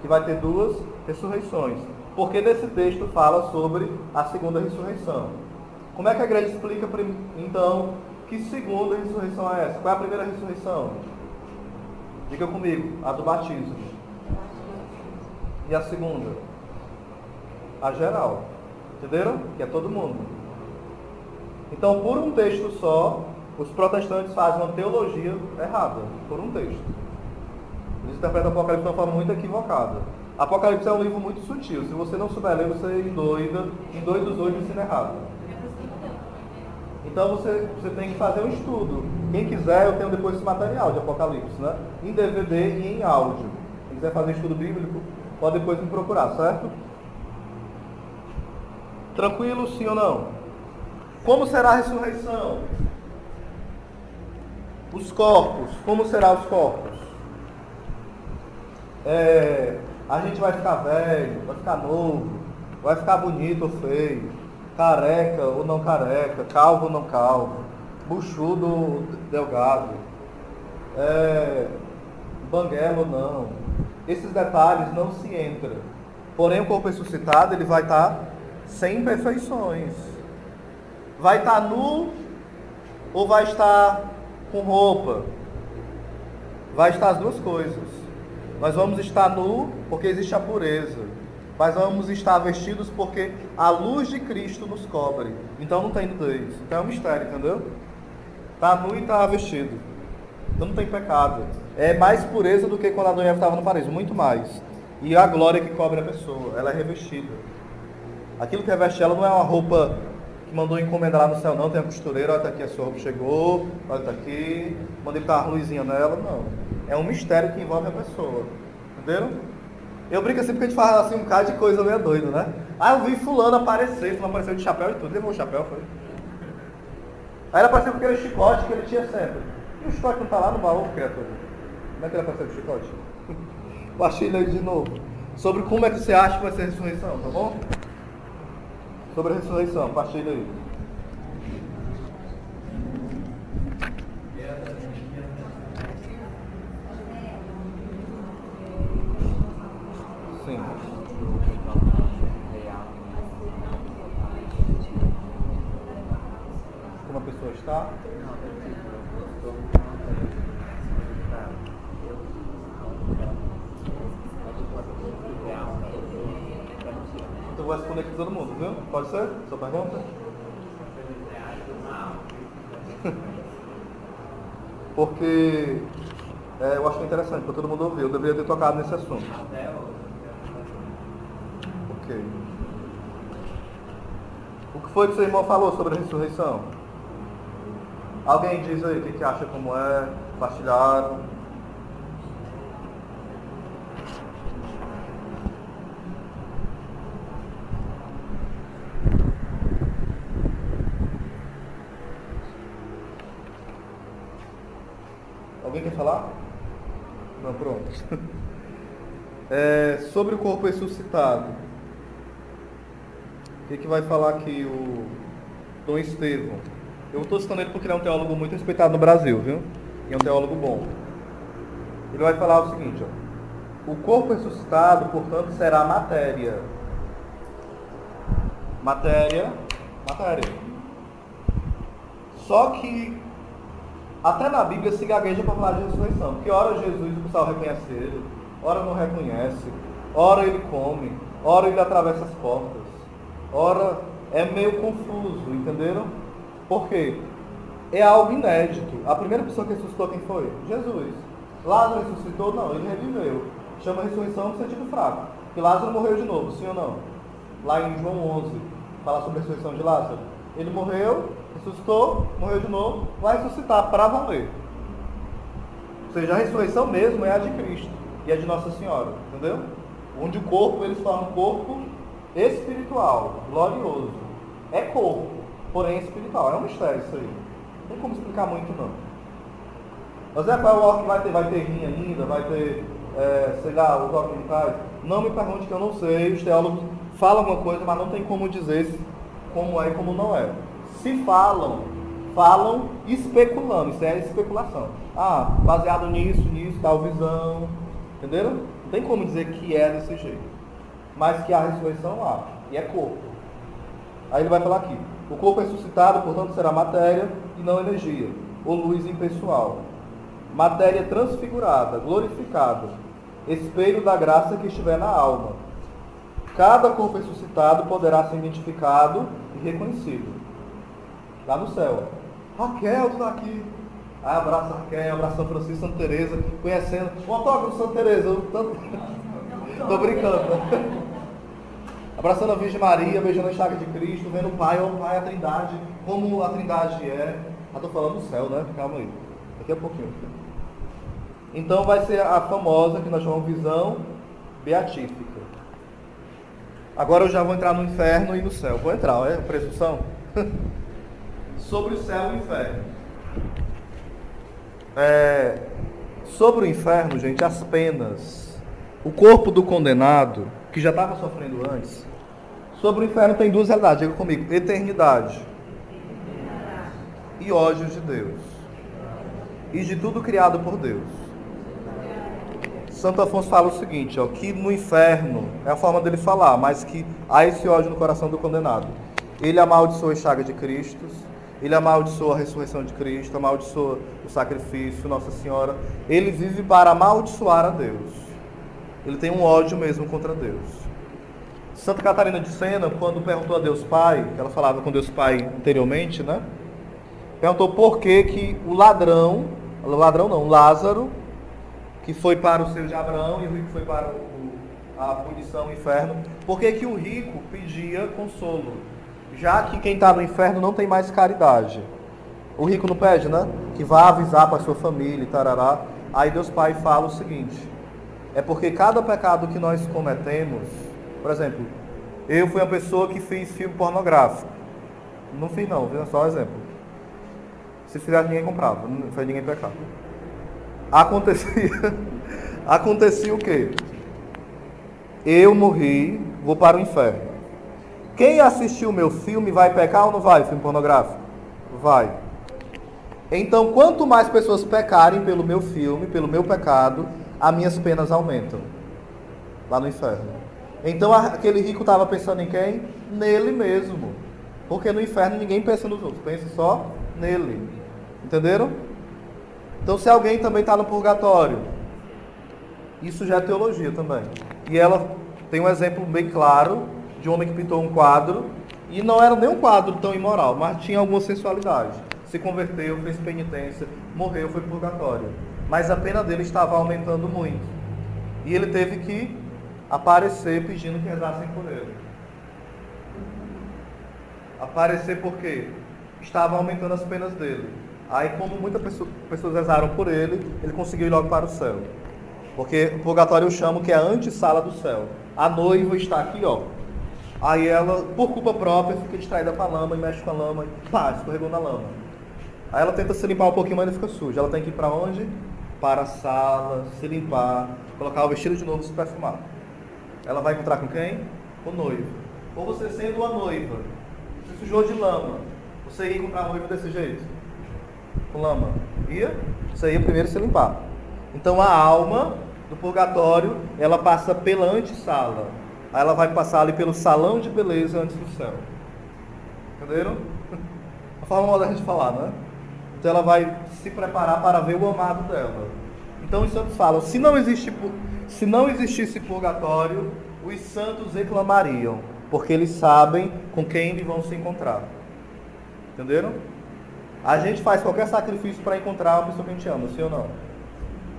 que vai ter 2 ressurreições, porque nesse texto fala sobre a segunda ressurreição. Como é que a igreja explica, então, que segunda ressurreição é essa? Qual é a primeira ressurreição? Diga comigo, a do batismo. E a segunda? A geral. Entenderam? Que é todo mundo. Então, por um texto só, os protestantes fazem uma teologia errada. Por um texto. Eles interpretam o Apocalipse de uma forma muito equivocada. Apocalipse é um livro muito sutil. Se você não souber ler, você endoida os olhos e ensina errado. Então você tem que fazer um estudo. Quem quiser, eu tenho depois esse material de Apocalipse, né? Em DVD e em áudio. Quem quiser fazer estudo bíblico, pode depois me procurar, certo? Tranquilo, sim ou não? Como será a ressurreição? Os corpos. Como serão os corpos? A gente vai ficar velho, vai ficar novo, vai ficar bonito ou feio, careca ou não careca, calvo ou não calvo, buchudo ou delgado, banguela ou não. Esses detalhes não se entram. Porém, o corpo ressuscitado, ele vai estar sem imperfeições. Vai estar nu ou vai estar com roupa? Vai estar as duas coisas. Nós vamos estar nu porque existe a pureza. Mas vamos estar vestidos porque a luz de Cristo nos cobre. Então não tem nudez. Então é um mistério, entendeu? Está nu e está vestido. Então não tem pecado. É mais pureza do que quando Adão e Eva estavam no paraíso. Muito mais. E a glória que cobre a pessoa. Ela é revestida. Aquilo que reveste ela não é uma roupa que mandou encomendar lá no céu, não. Tem a costureira, olha, tá aqui, a sua roupa chegou, olha, tá aqui. Mandei botar uma luzinha nela. Não. É um mistério que envolve a pessoa. Entenderam? Eu brinco assim porque a gente fala assim um bocado de coisa meio doida, né? Ah, eu vi fulano aparecer, fulano apareceu de chapéu e tudo. Levou o chapéu, foi? Aí ele apareceu com aquele chicote que ele tinha sempre. E o chicote não tá lá no baú, criatura? Como é que ele apareceu com o chicote? Baixei aí de novo. Sobre como é que você acha que vai ser a ressurreição, tá bom? Sobre a ressurreição, partilha aí. Sim. Como a pessoa está? Eu vai responder aqui todo mundo, viu? Pode ser? Sua pergunta? Porque eu acho que é interessante para todo mundo ouvir. Eu deveria ter tocado nesse assunto. Ok. O que foi que seu irmão falou sobre a ressurreição? Alguém diz aí o que acha, como é? Compartilharam? Alguém quer falar? Não, pronto. Sobre o corpo ressuscitado. O que vai falar aqui o Dom Estevão? Eu estou citando ele porque ele é um teólogo muito respeitado no Brasil, viu? E é um teólogo bom. Ele vai falar o seguinte, ó. O corpo ressuscitado, portanto, será matéria. Matéria. Só que até na Bíblia se gagueja para falar de ressurreição. Porque ora Jesus o pessoal reconhece ele, ora não reconhece, ora ele come, ora ele atravessa as portas. Ora, é meio confuso, entenderam? Por quê? É algo inédito. A primeira pessoa que ressuscitou, quem foi? Jesus. Lázaro ressuscitou? Não, ele reviveu. Chama ressurreição no sentido fraco. Que Lázaro morreu de novo, sim ou não? Lá em João 11, fala sobre a ressurreição de Lázaro. Ele morreu, ressuscitou, morreu de novo, vai ressuscitar para valer. Ou seja, a ressurreição mesmo é a de Cristo e a de Nossa Senhora, entendeu? Onde o corpo, eles falam corpo espiritual, glorioso. É corpo, porém espiritual. É um mistério isso aí. Não tem como explicar muito, não. Mas qual é o órgão que vai ter rim ainda, vai ter, sei lá, os órgãos vitais? Não me pergunte que eu não sei. Os teólogos falam alguma coisa, mas não tem como dizer como é e como não é. Se falam especulando. Isso é especulação. Baseado nisso, tal visão. Entenderam? Não tem como dizer que é desse jeito. Mas que a ressurreição há, e é corpo. Aí ele vai falar aqui, o corpo ressuscitado, portanto, será matéria e não energia, ou luz impessoal. Matéria transfigurada, glorificada, espelho da graça que estiver na alma. Cada corpo ressuscitado poderá ser identificado e reconhecido. Lá no céu. Raquel, tu tá aqui. Aí abraça Raquel, abraça São Francisco, Santa Teresa, conhecendo. O autógrafo Santa Teresa, eu tô brincando. Abraçando a Virgem Maria, beijando a chaga de Cristo, vendo o Pai, a Trindade, como a Trindade é. Estou falando do céu, né? Calma aí. Daqui a pouquinho. Então vai ser a famosa, que nós chamamos visão beatífica. Agora eu já vou entrar no inferno e no céu. Vou entrar, é presunção? Sobre o céu e o inferno. Sobre o inferno, gente, as penas. O corpo do condenado, que já estava sofrendo antes. Sobre o inferno tem duas realidades, diga comigo: eternidade e ódio de Deus. E de tudo criado por Deus. Santo Afonso fala o seguinte, que no inferno, é a forma dele falar, mas que há esse ódio no coração do condenado. Ele amaldiçoa a chaga de Cristo, ele amaldiçoa a ressurreição de Cristo, amaldiçoa o sacrifício, Nossa Senhora. Ele vive para amaldiçoar a Deus. Ele tem um ódio mesmo contra Deus. Santa Catarina de Sena, quando perguntou a Deus Pai, que ela falava com Deus Pai anteriormente, né? Perguntou por que o Lázaro, que foi para o seio de Abraão e o rico foi para a punição, o inferno, por que o rico pedia consolo? Já que quem está no inferno não tem mais caridade. O rico não pede, né? Que vá avisar para a sua família e tarará. Aí Deus Pai fala o seguinte: é porque cada pecado que nós cometemos, por exemplo, eu fui uma pessoa que fiz filme pornográfico. Não fiz não, viu? Só um exemplo. Se fizesse, ninguém comprava, não fez ninguém pecar. Acontecia o quê? Eu morri, vou para o inferno. Quem assistiu o meu filme vai pecar ou não vai? Filme pornográfico? Vai. Então, quanto mais pessoas pecarem pelo meu filme, pelo meu pecado, as minhas penas aumentam. Lá no inferno. Então, aquele rico estava pensando em quem? Nele mesmo. Porque no inferno ninguém pensa nos outros, pensa só nele. Entenderam? Então, se alguém também está no purgatório, isso já é teologia também. E ela tem um exemplo bem claro de um homem que pintou um quadro, e não era nem um quadro tão imoral, mas tinha alguma sensualidade. Se converteu, fez penitência, morreu, foi pro purgatório. Mas a pena dele estava aumentando muito. E ele teve que aparecer pedindo que rezassem por ele. Aparecer por quê? Estava aumentando as penas dele. Aí, como muitas pessoas rezaram por ele, ele conseguiu ir logo para o céu. Porque o purgatório eu chamo que é a antessala do céu. A noiva está aqui, ó. Aí ela, por culpa própria, fica distraída com a lama e mexe com a lama e pá, escorregou na lama. Aí ela tenta se limpar um pouquinho, mas ainda fica suja. Ela tem que ir para onde? Para a sala, se limpar, colocar o vestido de novo e se perfumar. Ela vai encontrar com quem? Com o noivo. Ou você sendo a noiva, se sujou de lama, você ia encontrar a noiva desse jeito? Com lama? Ia? Você ia primeiro se limpar. Então a alma do purgatório, ela passa pela antessala. Aí ela vai passar ali pelo salão de beleza antes do céu. Entenderam? A forma moderna de falar, né? Então ela vai se preparar para ver o amado dela. Então os santos falam, se não existisse purgatório, os santos reclamariam, porque eles sabem com quem eles vão se encontrar. Entenderam? A gente faz qualquer sacrifício para encontrar uma pessoa que a gente ama, sim ou não?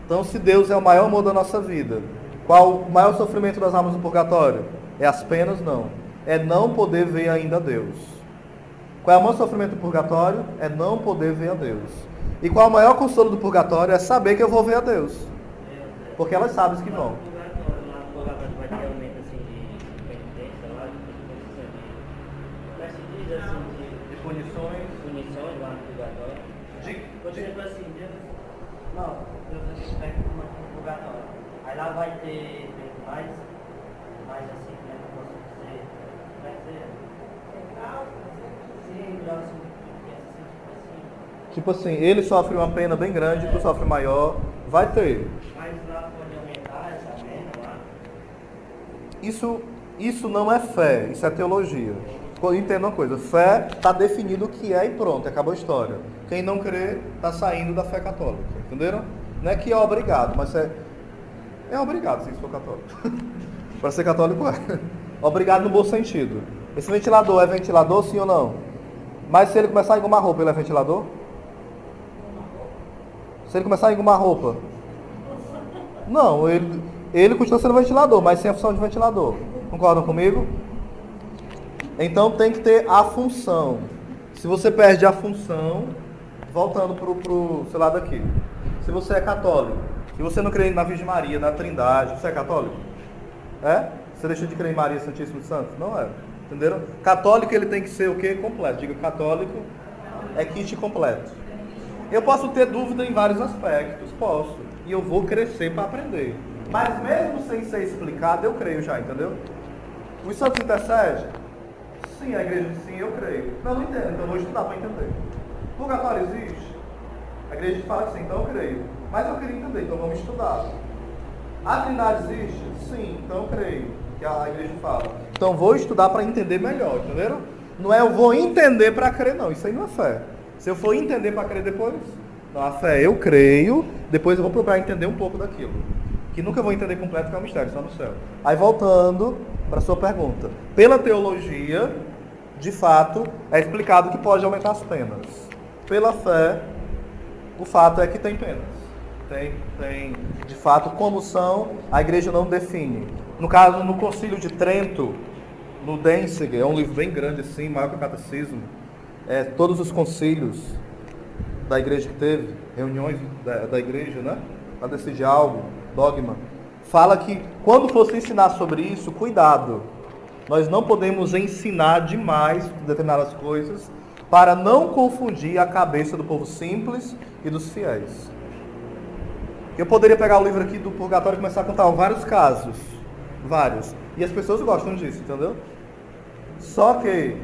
Então, se Deus é o maior amor da nossa vida, qual o maior sofrimento das almas do purgatório? É as penas? Não. É não poder ver ainda a Deus. Qual é o maior sofrimento do purgatório? É não poder ver a Deus. E qual é o maior consolo do purgatório? É saber que eu vou ver a Deus. Porque elas sabem que vão. De punições lá no purgatório. Por exemplo, assim, Deus respeita o purgatório. Aí lá vai ter mais assim, como é que eu posso dizer? Vai ser. Sim, graus assim. Tipo assim, ele sofre uma pena bem grande, tu sofre maior. Vai ter. Mas lá pode aumentar essa pena lá. Isso não é fé, isso é teologia. Entenda uma coisa, fé está definido o que é e pronto, acabou a história. Quem não crê está saindo da fé católica, entenderam? Não é que é obrigado, mas é obrigado se for católico. Para ser católico é. Obrigado no bom sentido. Esse ventilador é ventilador, sim ou não? Mas se ele começar a engomar roupa, ele é ventilador? Se ele começar a engomar roupa? Não, ele continua sendo ventilador, mas sem a função de ventilador. Concordam comigo? Então tem que ter a função. Se você perde a função, voltando pro seu lado aqui. Se você é católico, se você não crê na Virgem Maria, na Trindade, você é católico? É? Você deixou de crer em Maria Santíssima de Santos? Não é. Entenderam? Católico ele tem que ser o quê? Completo. Diga, católico é kit completo. Eu posso ter dúvida em vários aspectos, posso. E eu vou crescer para aprender. Mas mesmo sem ser explicado, eu creio já, entendeu? Os santos intercedem? Sim, a igreja diz sim, eu creio. Não entendo, então eu vou estudar para entender. Purgatório existe? A igreja fala que sim, então eu creio. Mas eu queria entender, então vamos estudar. A Trindade existe? Sim, então eu creio. Que a igreja fala. Então vou estudar para entender melhor, entenderam? Não é eu vou entender para crer, não. Isso aí não é fé. Se eu for entender para crer depois, não, a fé eu creio, depois eu vou procurar entender um pouco daquilo. Que nunca vou entender completo, que é um mistério, só no céu. Aí voltando para a sua pergunta. Pela teologia, de fato, é explicado que pode aumentar as penas. Pela fé, o fato é que tem penas. Tem, de fato, como são, a igreja não define. No caso, no Concílio de Trento, no Denziger, é um livro bem grande assim, maior que o Catecismo. Todos os concílios da igreja que teve, reuniões da igreja, né? Para decidir algo, dogma. Fala que quando for se ensinar sobre isso, cuidado. Nós não podemos ensinar demais determinadas coisas para não confundir a cabeça do povo simples e dos fiéis. Eu poderia pegar o livro aqui do Purgatório e começar a contar vários casos. Vários. E as pessoas gostam disso, entendeu? Só que,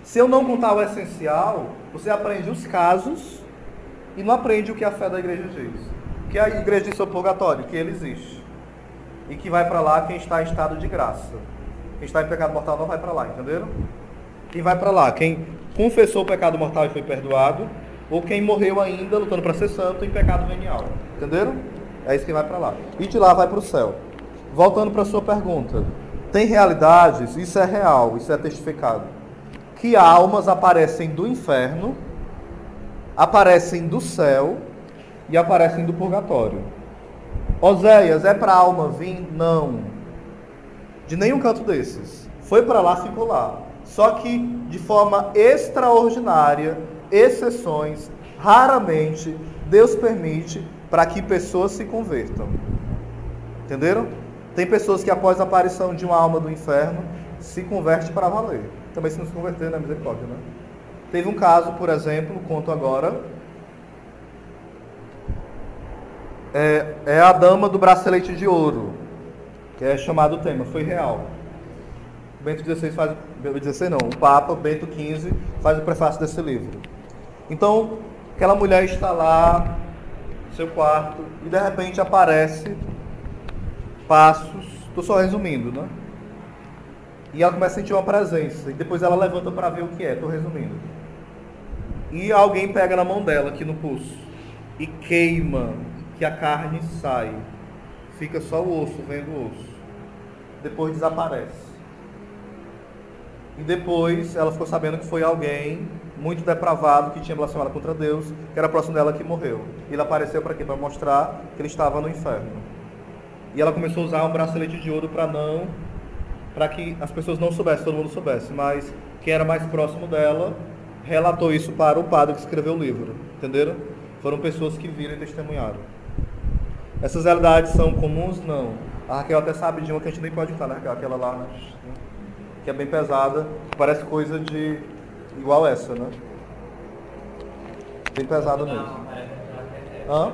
se eu não contar o essencial, você aprende os casos e não aprende o que a fé da igreja diz. O que a igreja diz sobre o purgatório? Que ele existe. E que vai para lá quem está em estado de graça. Quem está em pecado mortal não vai para lá, entenderam? Quem vai para lá? Quem confessou o pecado mortal e foi perdoado, ou quem morreu ainda lutando para ser santo em pecado venial. Entenderam? É isso que vai para lá. E de lá vai para o céu. Voltando para a sua pergunta. Tem realidades, isso é real, isso é testificado, que almas aparecem do inferno, aparecem do céu e aparecem do purgatório. Oséias, é para a alma vir? Não. De nenhum canto desses. Foi para lá, ficou lá. Só que de forma extraordinária, exceções, raramente, Deus permite para que pessoas se convertam. Entenderam? Tem pessoas que após a aparição de uma alma do inferno, se converte para valer. Também se não se converter, não é misericórdia, né? Teve um caso, por exemplo, conto agora. É a dama do bracelete de ouro, que é chamado o tema, foi real. Bento XVI faz, o Papa Bento XV faz o prefácio desse livro. Então, aquela mulher está lá no seu quarto e de repente aparece passos, estou só resumindo, né? E ela começa a sentir uma presença, e depois ela levanta para ver o que é, estou resumindo. E alguém pega na mão dela, aqui no pulso, e queima, que a carne sai. Fica só o osso, vendo o osso. Depois desaparece. E depois ela ficou sabendo que foi alguém muito depravado, que tinha blasfemado contra Deus, que era próximo dela, que morreu. E ele apareceu para quê? Para mostrar que ele estava no inferno. E ela começou a usar um bracelete de ouro para que as pessoas não soubessem, todo mundo soubesse, mas quem era mais próximo dela relatou isso para o padre que escreveu o livro, entenderam? Foram pessoas que viram e testemunharam. Essas realidades são comuns? Não. A Raquel até sabe de uma que a gente nem pode falar, né? Aquela lá, né? Que é bem pesada, parece coisa de igual essa, né? Bem pesada mesmo. Hã?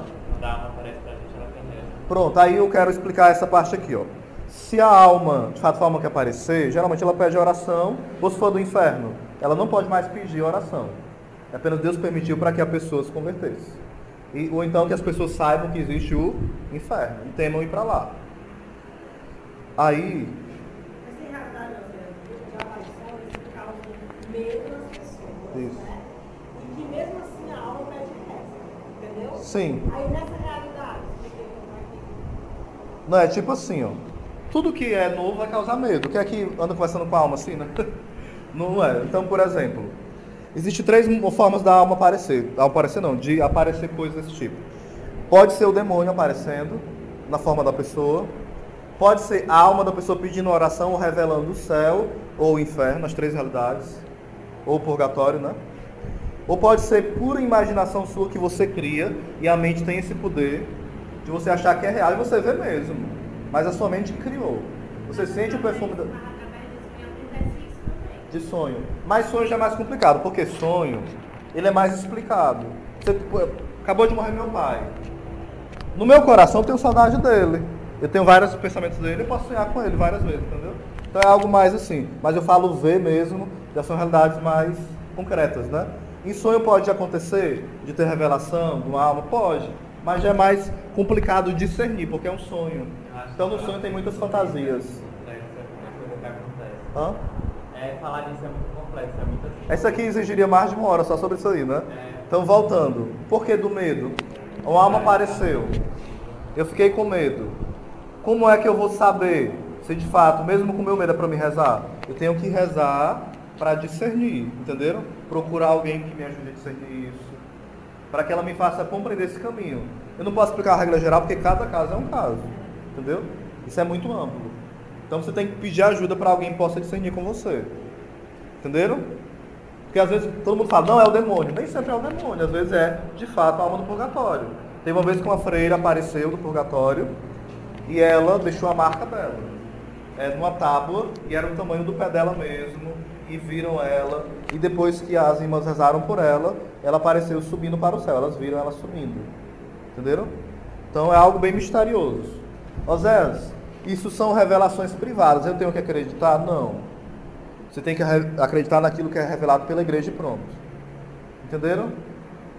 Pronto, aí eu quero explicar essa parte aqui, ó. Se a alma, de fato, a alma que aparecer, geralmente ela pede oração, ou se for do inferno, ela não pode mais pedir oração. Apenas Deus permitiu para que a pessoa se convertesse. Ou então que as pessoas saibam que existe o inferno e temam ir para lá. Aí... Mas tem realidade, de aparição, eles causam medo nas pessoas, Isso. né? E que mesmo assim a alma pede reza, entendeu? Sim. Aí nessa realidade, Não, é tipo assim, ó. Tudo que é novo vai causar medo. O que é que anda conversando com a alma assim, né? Não é. Então, por exemplo, existem 3 formas da alma aparecer. De aparecer coisas desse tipo. Pode ser o demônio aparecendo na forma da pessoa. Pode ser a alma da pessoa pedindo oração ou revelando o céu ou o inferno, as 3 realidades. Ou o purgatório, né? Ou pode ser pura imaginação sua que você cria e a mente tem esse poder de você achar que é real e você vê mesmo. Mas a sua mente criou. Você sente o perfume de sonho. Mas sonho já é mais complicado, porque sonho, ele é mais explicado. Você, acabou de morrer meu pai. No meu coração eu tenho saudade dele. Eu tenho vários pensamentos dele, eu posso sonhar com ele várias vezes, entendeu? Então é algo mais assim. Mas eu falo ver mesmo, já são realidades mais concretas, né? Em sonho pode acontecer de ter revelação de uma alma? Pode. Mas já é mais complicado discernir, porque é um sonho. Então no sonho tem muitas fantasias. Hã? Falar disso é muito complexo, é muito assim. Essa aqui exigiria mais de 1 hora só sobre isso aí, né? Então voltando. Por que do medo? Uma alma apareceu. Eu fiquei com medo. Como é que eu vou saber se de fato, mesmo com meu medo, é para me rezar? Eu tenho que rezar para discernir, entenderam? Procurar alguém que me ajude a discernir isso. Para que ela me faça compreender esse caminho. Eu não posso explicar a regra geral, porque cada caso é um caso. Entendeu? Isso é muito amplo. Então você tem que pedir ajuda para alguém que possa discernir com você. Entenderam? Porque às vezes todo mundo fala, não, é o demônio. Nem sempre é o demônio, às vezes é, de fato, a alma do purgatório. Teve uma vez que uma freira apareceu do purgatório e ela deixou a marca dela. Numa tábua, e era o tamanho do pé dela mesmo, e viram ela, e depois que as irmãs rezaram por ela, ela apareceu subindo para o céu, elas viram ela subindo. Entenderam? Então é algo bem misterioso. Oséias, isso são revelações privadas, eu tenho que acreditar? Não. Você tem que acreditar naquilo que é revelado pela igreja e pronto. Entenderam?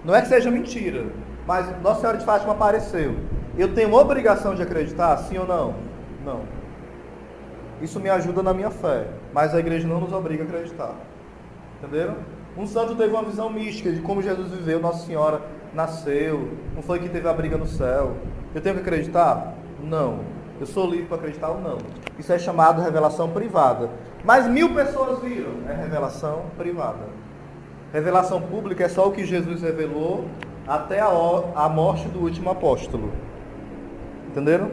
Não é que seja mentira, mas Nossa Senhora de Fátima apareceu. Eu tenho obrigação de acreditar, sim ou não? Não. Isso me ajuda na minha fé, mas a igreja não nos obriga a acreditar. Entenderam? Um santo teve uma visão mística de como Jesus viveu, Nossa Senhora nasceu, não foi que teve a briga no céu. Eu tenho que acreditar? Não. Eu sou livre para acreditar ou não. Isso é chamado revelação privada. Mas 1000 pessoas viram. É revelação privada. Revelação pública é só o que Jesus revelou até a morte do último apóstolo. Entenderam?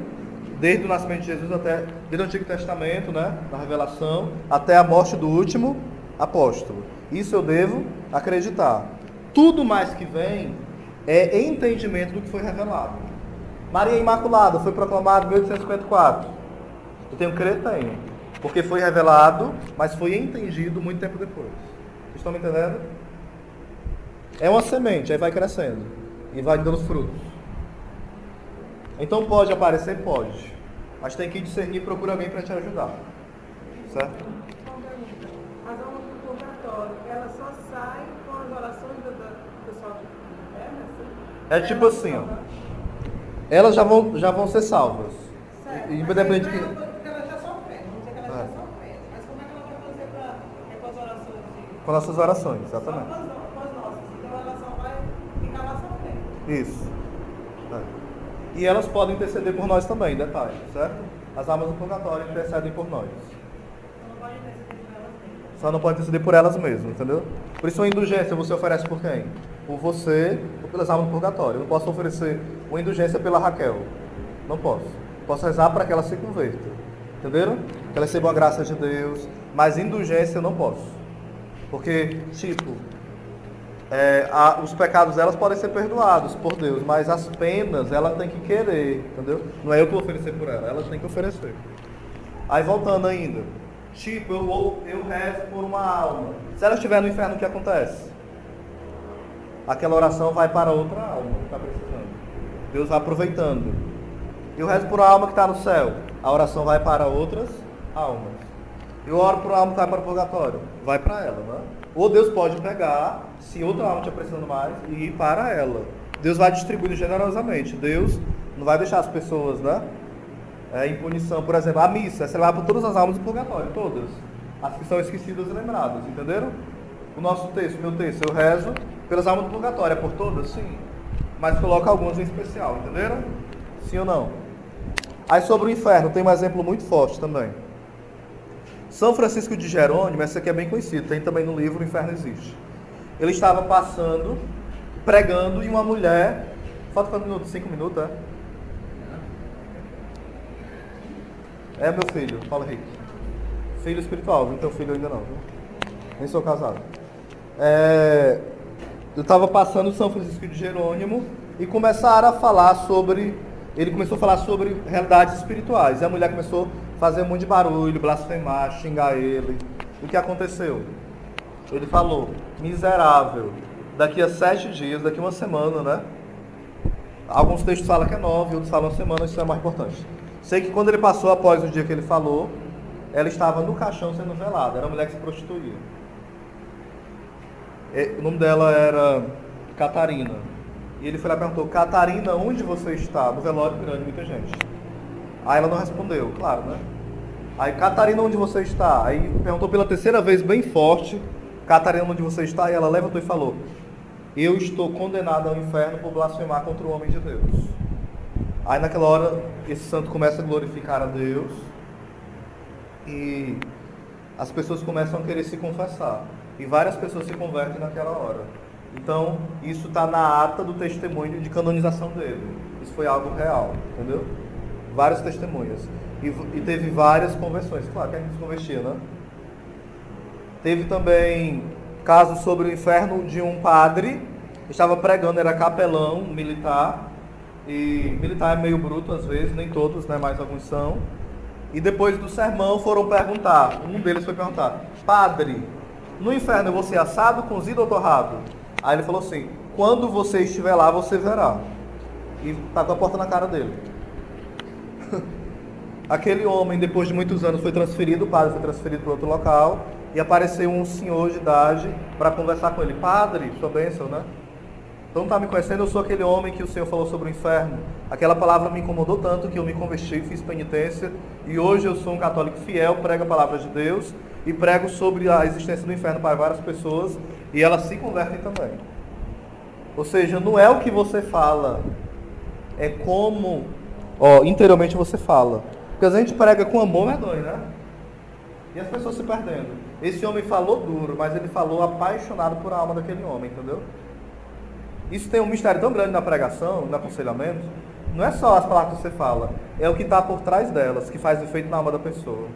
Desde o nascimento de Jesus até, desde o Antigo Testamento, né, da revelação, até a morte do último apóstolo. Isso eu devo acreditar. Tudo mais que vem é entendimento do que foi revelado. Maria Imaculada foi proclamada em 1854. Eu tenho que crer? Tenho. Porque foi revelado, mas foi entendido muito tempo depois. Vocês estão me entendendo? É uma semente, aí vai crescendo. E vai dando frutos. Então pode aparecer? Pode. Mas tem que discernir e procurar alguém para te ajudar. Certo? As almas do purgatório, elas só saem com as orações do pessoal de inferno, assim? É tipo assim, ó. Elas já vão ser salvas. Certo. Independente de que... Porque ela já sofrendo, vamos dizer que ela já sofrendo. Mas como é que ela vai fazer com as orações? Com nossas orações, exatamente. Com as nossas. Então ela só vai ficar lá sofrendo. Isso. É. E elas podem interceder por nós também, detalhe, certo? As almas do purgatório intercedem por nós. Só não pode interceder por elas mesmas, entendeu? Por isso uma indulgência você oferece por quem? Por você ou pelas almas do purgatório. Eu não posso oferecer uma indulgência pela Raquel. Não posso. Posso rezar para que ela se converta. Entenderam? Que ela receba a graça de Deus. Mas indulgência eu não posso. Porque, tipo, os pecados delas podem ser perdoados por Deus, mas as penas ela tem que querer, entendeu? Não é eu que vou oferecer por ela tem que oferecer. Aí voltando ainda, tipo, eu rezo por uma alma. Se ela estiver no inferno, o que acontece? Aquela oração vai para outra alma que está precisando. Deus vai aproveitando. Eu rezo por uma alma que está no céu. A oração vai para outras almas. Eu oro por uma alma que vai para o purgatório. Vai para ela, né? Ou Deus pode pegar, se outra alma estiver precisando mais, e ir para ela. Deus vai distribuindo generosamente. Deus não vai deixar as pessoas, né? Em punição. Por exemplo, a missa é celebrada por todas as almas do purgatório. Todas. As que são esquecidas e lembradas. Entenderam? O nosso texto, meu texto, eu rezo pelas almas do purgatório. É por todas? Sim. Mas coloca algumas em especial. Entenderam? Sim ou não? Aí sobre o inferno, tem um exemplo muito forte também. São Francisco de Jerônimo, esse aqui é bem conhecido, tem também no livro O Inferno Existe. Ele estava passando, pregando, e uma mulher... Falta quantos minutos? 5 minutos, é? É meu filho, Paulo Henrique. Filho espiritual, não tenho filho ainda não, viu? Nem sou casado. Eu estava passando São Francisco de Jerônimo e começaram a falar sobre... Ele começou a falar sobre realidades espirituais. E a mulher começou a fazer um monte de barulho, blasfemar, xingar ele. O que aconteceu? Ele falou, miserável, daqui a 7 dias, daqui a uma semana, né? Alguns textos falam que é 9, outros falam semana, isso é mais importante. Sei que quando ele passou, após o dia que ele falou, ela estava no caixão sendo velada. Era uma mulher que se prostituía. O nome dela era Catarina. E ele foi lá e perguntou, Catarina, onde você está? No velório grande, muita gente. Aí ela não respondeu, claro, né? Aí, Catarina, onde você está? Aí perguntou pela 3ª vez, bem forte, Catarina, onde você está? E ela levantou e falou, eu estou condenada ao inferno por blasfemar contra o homem de Deus. Aí naquela hora, esse santo começa a glorificar a Deus e as pessoas começam a querer se confessar. E várias pessoas se convertem naquela hora. Então, isso está na ata do testemunho de canonização dele. Isso foi algo real, entendeu? Várias testemunhas. E teve várias conversões. Claro, que a gente se convertia, né? Teve também casos sobre o inferno de um padre. Estava pregando, era capelão, militar. E militar é meio bruto às vezes, nem todos, né? Mas alguns são. E depois do sermão foram perguntar. Um deles foi perguntar, padre, no inferno eu vou ser assado, cozido ou torrado? Aí ele falou assim, quando você estiver lá, você verá. E tá com a porta na cara dele. Aquele homem, depois de muitos anos, foi transferido, o padre foi transferido para outro local, e apareceu um senhor de idade para conversar com ele. Padre, sua bênção, né? Então não está me conhecendo, eu sou aquele homem que o Senhor falou sobre o inferno. Aquela palavra me incomodou tanto que eu me converti, fiz penitência, e hoje eu sou um católico fiel, prego a palavra de Deus, e prego sobre a existência do inferno para várias pessoas, e elas se convertem também. Ou seja, não é o que você fala, é como interiormente você fala. Porque a gente prega com amor, medonho, né? E as pessoas se perdendo. Esse homem falou duro, mas ele falou apaixonado por a alma daquele homem, entendeu? Isso tem um mistério tão grande na pregação, no aconselhamento. Não é só as palavras que você fala, é o que está por trás delas, que faz efeito na alma da pessoa.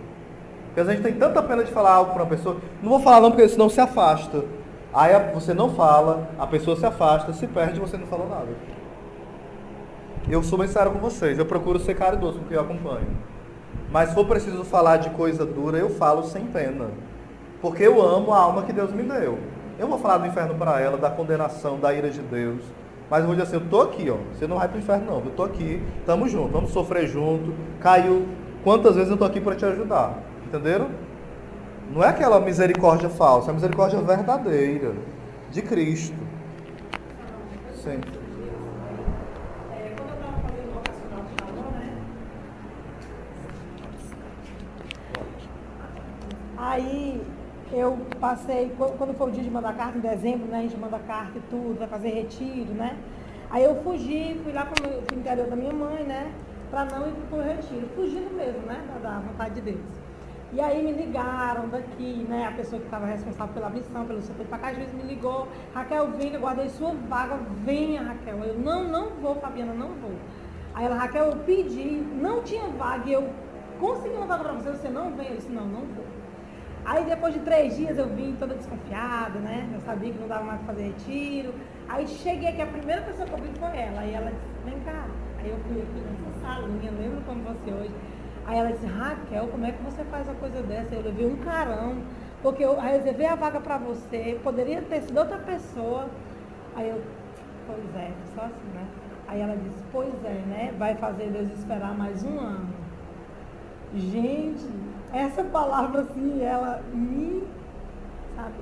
Porque a gente tem tanta pena de falar algo para uma pessoa. Não vou falar não, porque senão se afasta. Aí você não fala, a pessoa se afasta, se perde e você não falou nada. Eu sou bem sério com vocês, eu procuro ser caridoso com quem eu acompanho. Mas se for preciso falar de coisa dura, eu falo sem pena. Porque eu amo a alma que Deus me deu. Eu vou falar do inferno para ela, da condenação, da ira de Deus. Mas eu vou dizer assim, eu tô aqui, ó. Você não vai pro inferno não, eu tô aqui, tamo junto, vamos sofrer junto. Caiu, quantas vezes eu tô aqui para te ajudar. Entenderam? Não é aquela misericórdia falsa, é a misericórdia verdadeira, de Cristo. Sim. Quando eu estava fazendo o vocacional de Shalom, né? Aí eu passei, quando foi o dia de mandar carta, em dezembro, né? A gente manda carta e tudo, vai fazer retiro, né? Aí eu fugi, fui lá para o interior da minha mãe, né? Para não ir para o retiro, fugindo mesmo, né? Da vontade de Deus. E aí me ligaram daqui, né? A pessoa que estava responsável pela missão, pelo setor de Pacajus, me ligou. Raquel, vem, eu guardei sua vaga, venha, Raquel. Eu, não vou, Fabiana, não vou. Aí ela, Raquel, eu pedi, não tinha vaga, e eu consegui uma vaga para você não vem? Eu disse, não vou. Aí depois de 3 dias eu vim toda desconfiada, né? Eu sabia que não dava mais para fazer retiro. Aí cheguei aqui, a primeira pessoa que eu vi foi ela. Aí ela disse, vem cá. Aí eu fui aqui nessa salinha, lembro como você hoje. Aí ela disse, Raquel, como é que você faz uma coisa dessa? Eu levei um carão, porque eu reservei a vaga para você, poderia ter sido outra pessoa. Aí eu, pois é, só assim, né? Aí ela disse, pois é, né? Vai fazer Deus esperar mais um ano. Gente, essa palavra assim, ela me, sabe,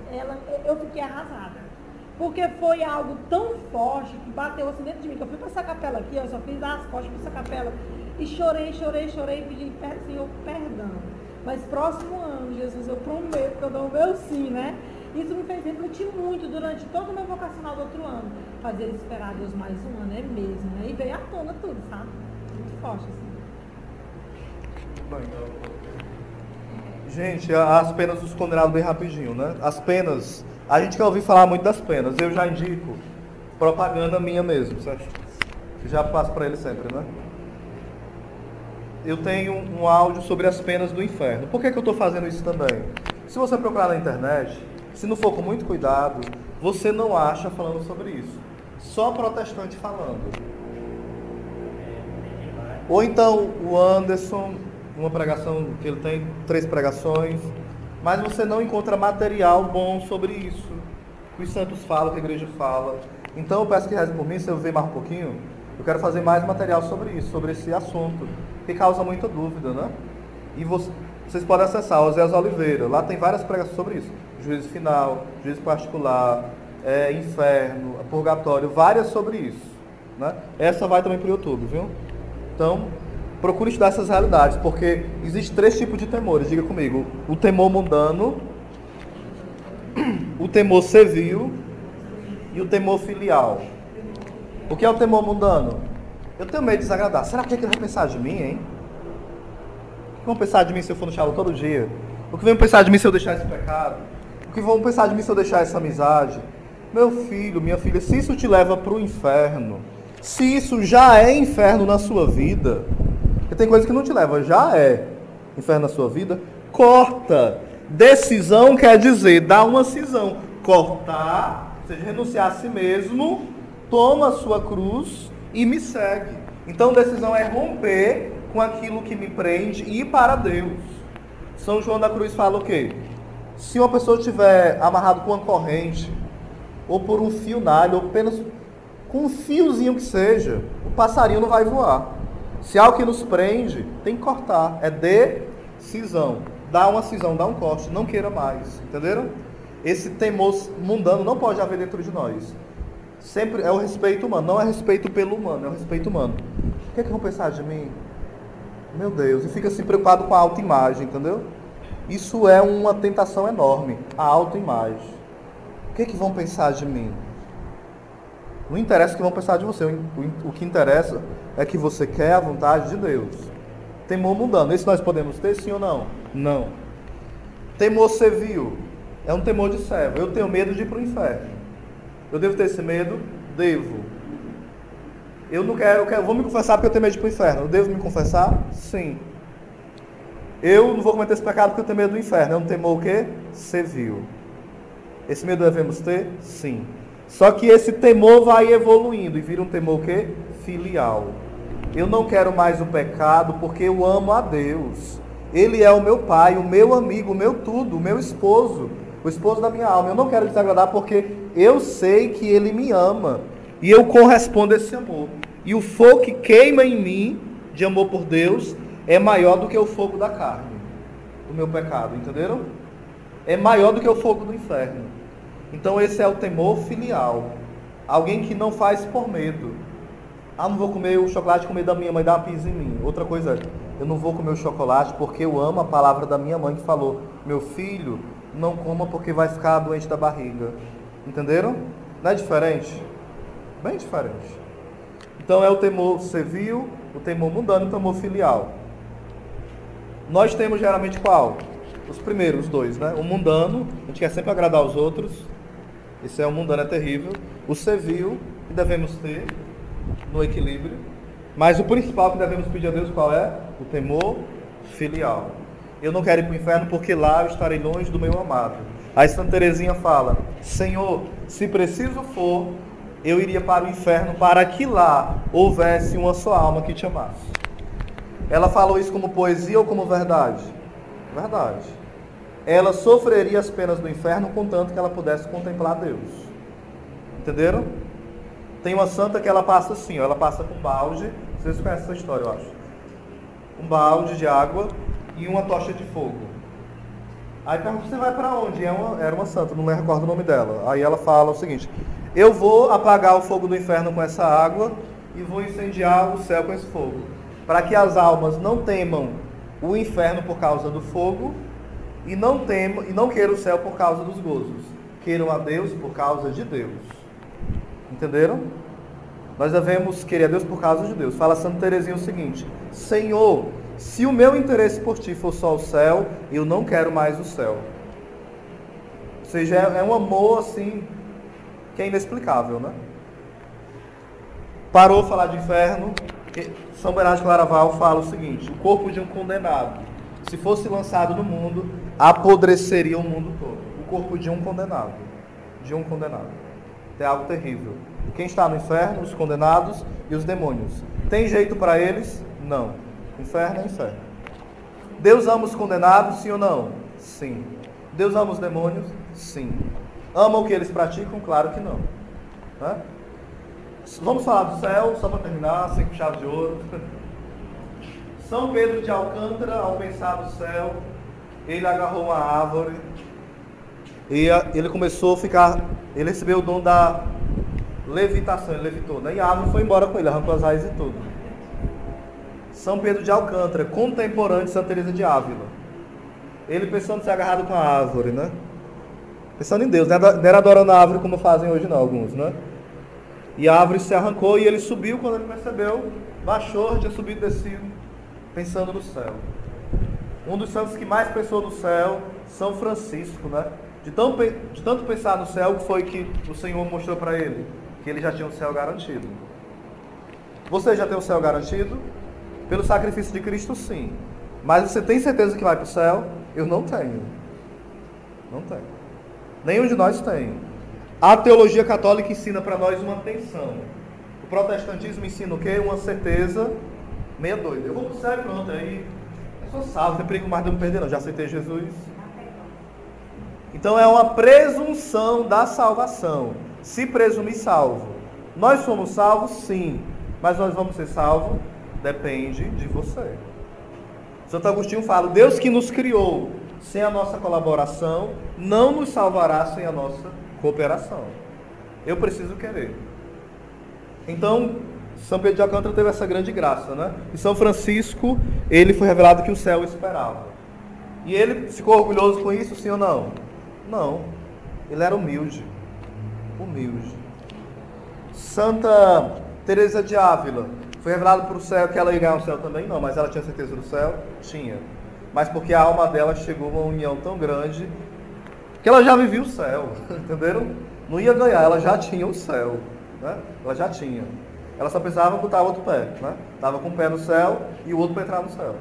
eu fiquei arrasada. Porque foi algo tão forte que bateu assim dentro de mim, que eu fui para essa capela aqui, eu só fiz as costas para essa capela. E chorei, pedi, Senhor, perdão. Mas próximo ano, Jesus, eu prometo que eu dou o meu sim, né? Isso me fez refletir muito durante todo o meu vocacional do outro ano. Fazer ele esperar Deus mais um ano, é mesmo, né? E veio à tona tudo, sabe? Muito forte, assim. Bem, gente, as penas dos condenados bem rapidinho, né? As penas, a gente quer ouvir falar muito das penas. Eu já indico propaganda minha mesmo, certo? Já passo para ele sempre, né? Eu tenho um áudio sobre as penas do inferno. Por que eu estou fazendo isso também? Se você procurar na internet, se não for com muito cuidado, você não acha falando sobre isso. Só protestante falando. Ou então o Anderson, uma pregação que ele tem, 3 pregações, mas você não encontra material bom sobre isso. Que os santos falam, que a igreja fala. Então eu peço que reze por mim, se eu ver mais um pouquinho, eu quero fazer mais material sobre isso, sobre esse assunto, que causa muita dúvida, né? E vocês podem acessar Oséias Oliveira, lá tem várias pregações sobre isso. Juízo final, juízo particular, inferno, purgatório, várias sobre isso, né? Essa vai também para o YouTube, viu? Então, procure estudar essas realidades, porque existem 3 tipos de temores, diga comigo. O temor mundano, o temor servil e o temor filial. O que é o temor mundano? Eu tenho medo de desagradar. Será que ele vai pensar de mim, hein? O que vão pensar de mim se eu for no Shalom todo dia? O que vão pensar de mim se eu deixar esse pecado? O que vão pensar de mim se eu deixar essa amizade? Meu filho, minha filha, se isso te leva para o inferno, se isso já é inferno na sua vida, porque tem coisa que não te leva, já é inferno na sua vida, corta. Decisão quer dizer dar uma cisão. Cortar, ou seja, renunciar a si mesmo, toma a sua cruz e me segue. Então decisão é romper com aquilo que me prende e ir para Deus. São João da Cruz fala o quê? Se uma pessoa estiver amarrado com uma corrente, ou por um fio nalho, ou apenas com um fiozinho que seja, o passarinho não vai voar. Se é algo que nos prende, tem que cortar. É decisão. Dá uma cisão, dá um corte, não queira mais. Entenderam? Esse temor mundano não pode haver dentro de nós. Sempre é o respeito humano, não é respeito pelo humano, é o respeito humano. O que é que vão pensar de mim? Meu Deus, e fica assim preocupado com a autoimagem, entendeu? Isso é uma tentação enorme, a autoimagem. O que é que vão pensar de mim? Não interessa o que vão pensar de você, o que interessa é que você quer a vontade de Deus. Temor mundano. Esse nós podemos ter, sim ou não? Não. Temor servil. É um temor de servo. Eu tenho medo de ir para o inferno. Eu devo ter esse medo? Devo. Eu não quero, vou me confessar porque eu tenho medo de ir para o inferno. Eu devo me confessar? Sim. Eu não vou cometer esse pecado porque eu tenho medo do inferno. É um temor o quê? Servil. Esse medo devemos ter? Sim. Só que esse temor vai evoluindo e vira um temor o quê? Filial. Eu não quero mais o pecado porque eu amo a Deus. Ele é o meu pai, o meu amigo, o meu tudo, o meu esposo, o esposo da minha alma. Eu não quero desagradar porque eu sei que ele me ama. E eu correspondo a esse amor. E o fogo que queima em mim, de amor por Deus, é maior do que o fogo da carne, do meu pecado, entenderam? É maior do que o fogo do inferno. Então esse é o temor filial. Alguém que não faz por medo. Ah, não vou comer o chocolate com medo da minha mãe dar uma pisa em mim. Outra coisa, eu não vou comer o chocolate porque eu amo a palavra da minha mãe que falou: meu filho, não coma porque vai ficar doente da barriga. Entenderam? Não é diferente? Bem diferente. Então é o temor servil, o temor mundano e o temor filial. Nós temos geralmente qual? Os primeiros dois, né? O mundano, a gente quer sempre agradar os outros. Esse é o mundano, é terrível. O servil, que devemos ter no equilíbrio. Mas o principal que devemos pedir a Deus qual é? O temor filial. Eu não quero ir para o inferno porque lá eu estarei longe do meu amado. Aí Santa Teresinha fala: Senhor, se preciso for, eu iria para o inferno para que lá houvesse uma só alma que te amasse. Ela falou isso como poesia ou como verdade? Verdade. Ela sofreria as penas do inferno contanto que ela pudesse contemplar Deus. Entenderam? Tem uma santa que ela passa assim, ó, ela passa com um balde. Vocês conhecem essa história, eu acho. Um balde de água e uma tocha de fogo. Aí pergunta: você vai para onde? Era uma santa, não me recordo o nome dela. Aí ela fala o seguinte: eu vou apagar o fogo do inferno com essa água e vou incendiar o céu com esse fogo, para que as almas não temam o inferno por causa do fogo e não queiram o céu por causa dos gozos. Queiram a Deus por causa de Deus. Entenderam? Nós devemos querer a Deus por causa de Deus. Fala Santa Teresinha o seguinte: Senhor, se o meu interesse por ti for só o céu, eu não quero mais o céu. Ou seja, é um amor assim que é inexplicável, né? Parou falar de inferno. São Bernardo de Claraval fala o seguinte: o corpo de um condenado, se fosse lançado no mundo, apodreceria o mundo todo. O corpo de um condenado. De um condenado. É algo terrível. Quem está no inferno? Os condenados e os demônios. Tem jeito para eles? Não. Inferno é inferno. Deus ama os condenados, sim ou não? Sim. Deus ama os demônios? Sim. Ama o que eles praticam? Claro que não. Né? Vamos falar do céu, só para terminar, 5 chaves de ouro. São Pedro de Alcântara, ao pensar no céu, ele agarrou uma árvore e ele começou a ficar, ele recebeu o dom da levitação, ele levitou, né? E a árvore foi embora com ele, arrancou as raízes e tudo. São Pedro de Alcântara, contemporâneo de Santa Teresa de Ávila. Ele pensando em ser agarrado com a árvore, né? Pensando em Deus, não era adorando a árvore como fazem hoje não, alguns, né? E a árvore se arrancou e ele subiu, quando ele percebeu, baixou, tinha subido e descido, pensando no céu. Um dos santos que mais pensou no céu, São Francisco, né? De tanto pensar no céu, que foi que o Senhor mostrou para ele? Que ele já tinha o céu garantido. Você já tem o céu garantido? Pelo sacrifício de Cristo, sim. Mas você tem certeza que vai para o céu? Eu não tenho. Não tenho. Nenhum de nós tem. A teologia católica ensina para nós uma tensão. O protestantismo ensina o quê? Uma certeza meia doida. Eu vou para o céu e pronto, aí eu sou salvo, não tem perigo mais de eu me perder não, já aceitei Jesus. Então é uma presunção da salvação. Se presumir salvo. Nós somos salvos, sim. Mas nós vamos ser salvos? Depende de você. Santo Agostinho fala: Deus que nos criou sem a nossa colaboração, não nos salvará sem a nossa cooperação. Eu preciso querer. Então, São Pedro de Alcântara teve essa grande graça, né? E São Francisco, ele foi revelado que o céu esperava. E ele ficou orgulhoso com isso, sim ou não? Não. Ele era humilde. Humilde. Santa Teresa de Ávila Foi revelado para o céu que ela ia ganhar o céu também? Não, mas ela tinha certeza do céu? Tinha. Mas porque a alma dela chegou a uma união tão grande que ela já vivia o céu, entenderam? Não ia ganhar, ela já tinha o céu, né? Ela já tinha. Ela só precisava botar o outro pé, né? Estava com o pé no céu e o outro para entrar no céu.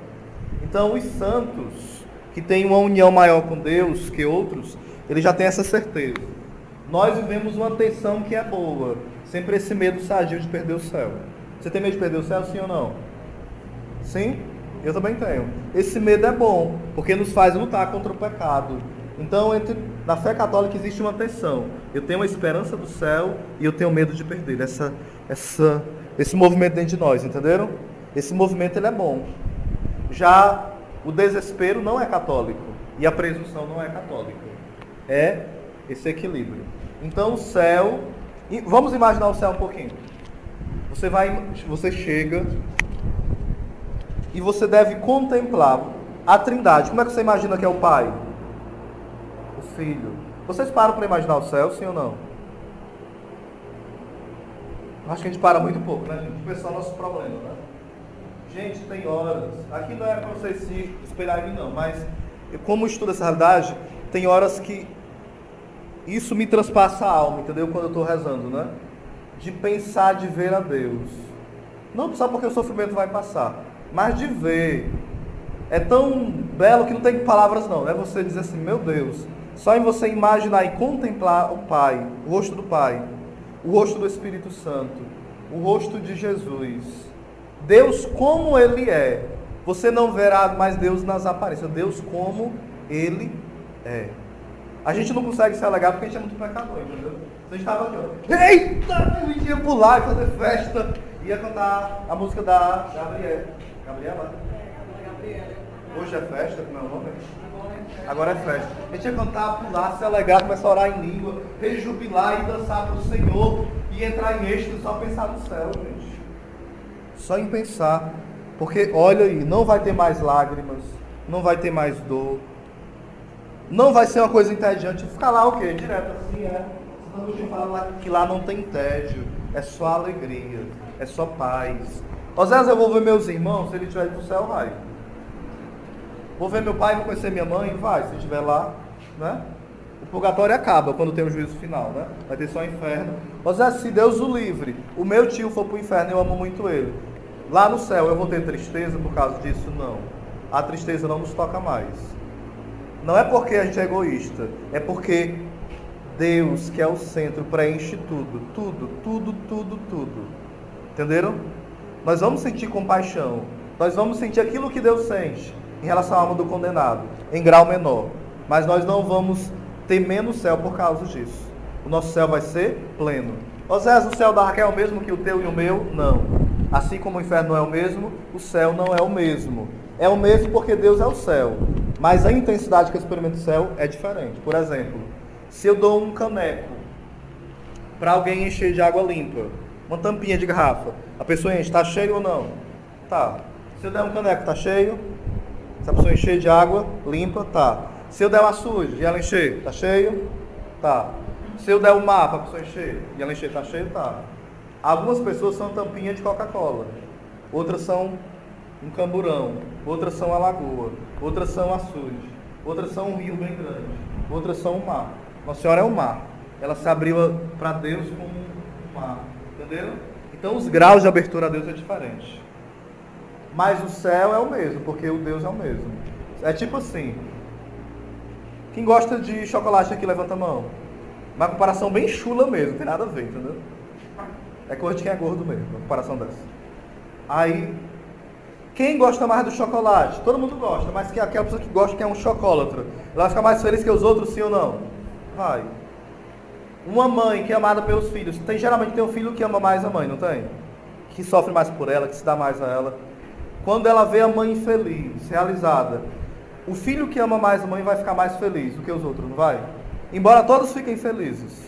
Então os santos que têm uma união maior com Deus que outros, eles já têm essa certeza. Nós vivemos uma tensão que é boa, sempre esse medo sadio de perder o céu. Você tem medo de perder o céu, sim ou não? Sim? Eu também tenho. Esse medo é bom, porque nos faz lutar contra o pecado. Então, na fé católica existe uma tensão. Eu tenho a esperança do céu e eu tenho medo de perder. Esse movimento dentro de nós, entenderam? Esse movimento ele é bom. Já o desespero não é católico e a presunção não é católica. É esse equilíbrio. Então, o céu... Vamos imaginar o céu um pouquinho. Você chega e você deve contemplar a Trindade. Como é que você imagina que é o Pai? O Filho. Vocês param para imaginar o céu, sim ou não? Acho que a gente para muito pouco, né, gente? Esse é o nosso problema, né? Gente, tem horas... Aqui não é para vocês se espelhar em mim, não. Mas, como estudo essa realidade, tem horas que isso me transpassa a alma, entendeu? Quando eu estou rezando, né? De pensar, de ver a Deus. Não só porque o sofrimento vai passar, mas de ver. É tão belo que não tem palavras não. É você dizer assim, meu Deus, só em você imaginar e contemplar o Pai, o rosto do Pai, o rosto do Espírito Santo, o rosto de Jesus. Deus como Ele é. Você não verá mais Deus nas aparências. Deus como Ele é. A gente não consegue se alegar porque a gente é muito pecador, entendeu? A gente estava aqui, ó. Eita! A gente ia pular e fazer festa. Ia cantar a música da Gabriela. Hoje é festa, como é o nome? Agora é festa. A gente ia cantar, pular, se alegrar, começar a orar em língua, rejubilar e dançar para o Senhor e entrar em êxtase, só pensar no céu, gente. Só em pensar. Porque, olha aí, não vai ter mais lágrimas, não vai ter mais dor. Não vai ser uma coisa entediante. Ficar lá o quê? Direto assim, Santo Agostinho fala que lá não tem tédio. É só alegria. É só paz. Osés, eu vou ver meus irmãos. Se ele estiver pro céu, vai. Vou ver meu pai, vou conhecer minha mãe, vai. Se estiver lá, né? O purgatório acaba quando tem o juízo final, né? Vai ter só o inferno. Osés, se Deus o livre, o meu tio for pro inferno, eu amo muito ele. Lá no céu eu vou ter tristeza por causa disso? Não. A tristeza não nos toca mais. Não é porque a gente é egoísta, é porque Deus, que é o centro, preenche tudo. Tudo. Entenderam? Nós vamos sentir compaixão. Nós vamos sentir aquilo que Deus sente em relação à alma do condenado, em grau menor. Mas nós não vamos ter menos céu por causa disso. O nosso céu vai ser pleno. Osés, o céu da Raquel é o mesmo que o teu e o meu? Não. Assim como o inferno não é o mesmo, o céu não é o mesmo. É o mesmo porque Deus é o céu. Mas a intensidade que eu experimento o céu é diferente. Por exemplo, se eu dou um caneco para alguém encher de água limpa, uma tampinha de garrafa, a pessoa enche, está cheio ou não? Tá. Se eu der um caneco, está cheio? Se a pessoa encher de água limpa, tá. Se eu der uma suja e ela encher, está cheio? Tá. Se eu der um mar para a pessoa encher e ela encher, está cheio? Tá. Algumas pessoas são tampinha de Coca-Cola. Outras são um camburão, outras são a lagoa, outras são açude, outras são um rio bem grande, outras são o mar. Nossa Senhora é o mar. Ela se abriu para Deus como um mar. Entenderam? Então os graus de abertura a Deus é diferente. Mas o céu é o mesmo, porque o Deus é o mesmo. É tipo assim. Quem gosta de chocolate aqui, levanta a mão. Uma comparação bem chula mesmo, não tem nada a ver, entendeu? É coisa de quem é gordo mesmo, uma comparação dessa. Aí, quem gosta mais do chocolate? Todo mundo gosta, mas que aquela pessoa que gosta, que é um chocolatra, ela vai ficar mais feliz que os outros, sim ou não? Vai. Uma mãe que é amada pelos filhos, geralmente tem um filho que ama mais a mãe, não tem? Que sofre mais por ela, que se dá mais a ela. Quando ela vê a mãe feliz, realizada, o filho que ama mais a mãe vai ficar mais feliz do que os outros, não vai? Embora todos fiquem felizes.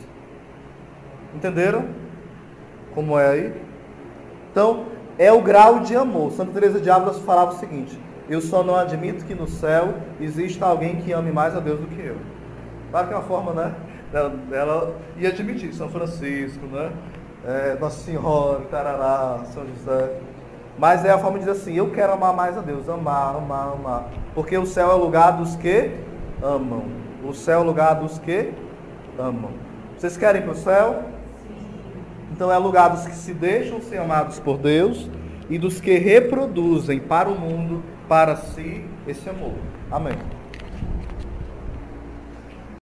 Entenderam? Como é aí? Então, é o grau de amor. Santa Teresa de Ávila falava o seguinte: eu só não admito que no céu exista alguém que ame mais a Deus do que eu. Claro que é uma forma, né? Ela ia admitir São Francisco, né? Nossa Senhora, Tarará, São José. Mas é a forma de dizer assim, eu quero amar mais a Deus, amar, amar, amar. Porque o céu é o lugar dos que amam. O céu é o lugar dos que amam. Vocês querem ir para o céu? Então é o lugar dos que se deixam ser amados por Deus e dos que reproduzem para o mundo, para si, esse amor. Amém.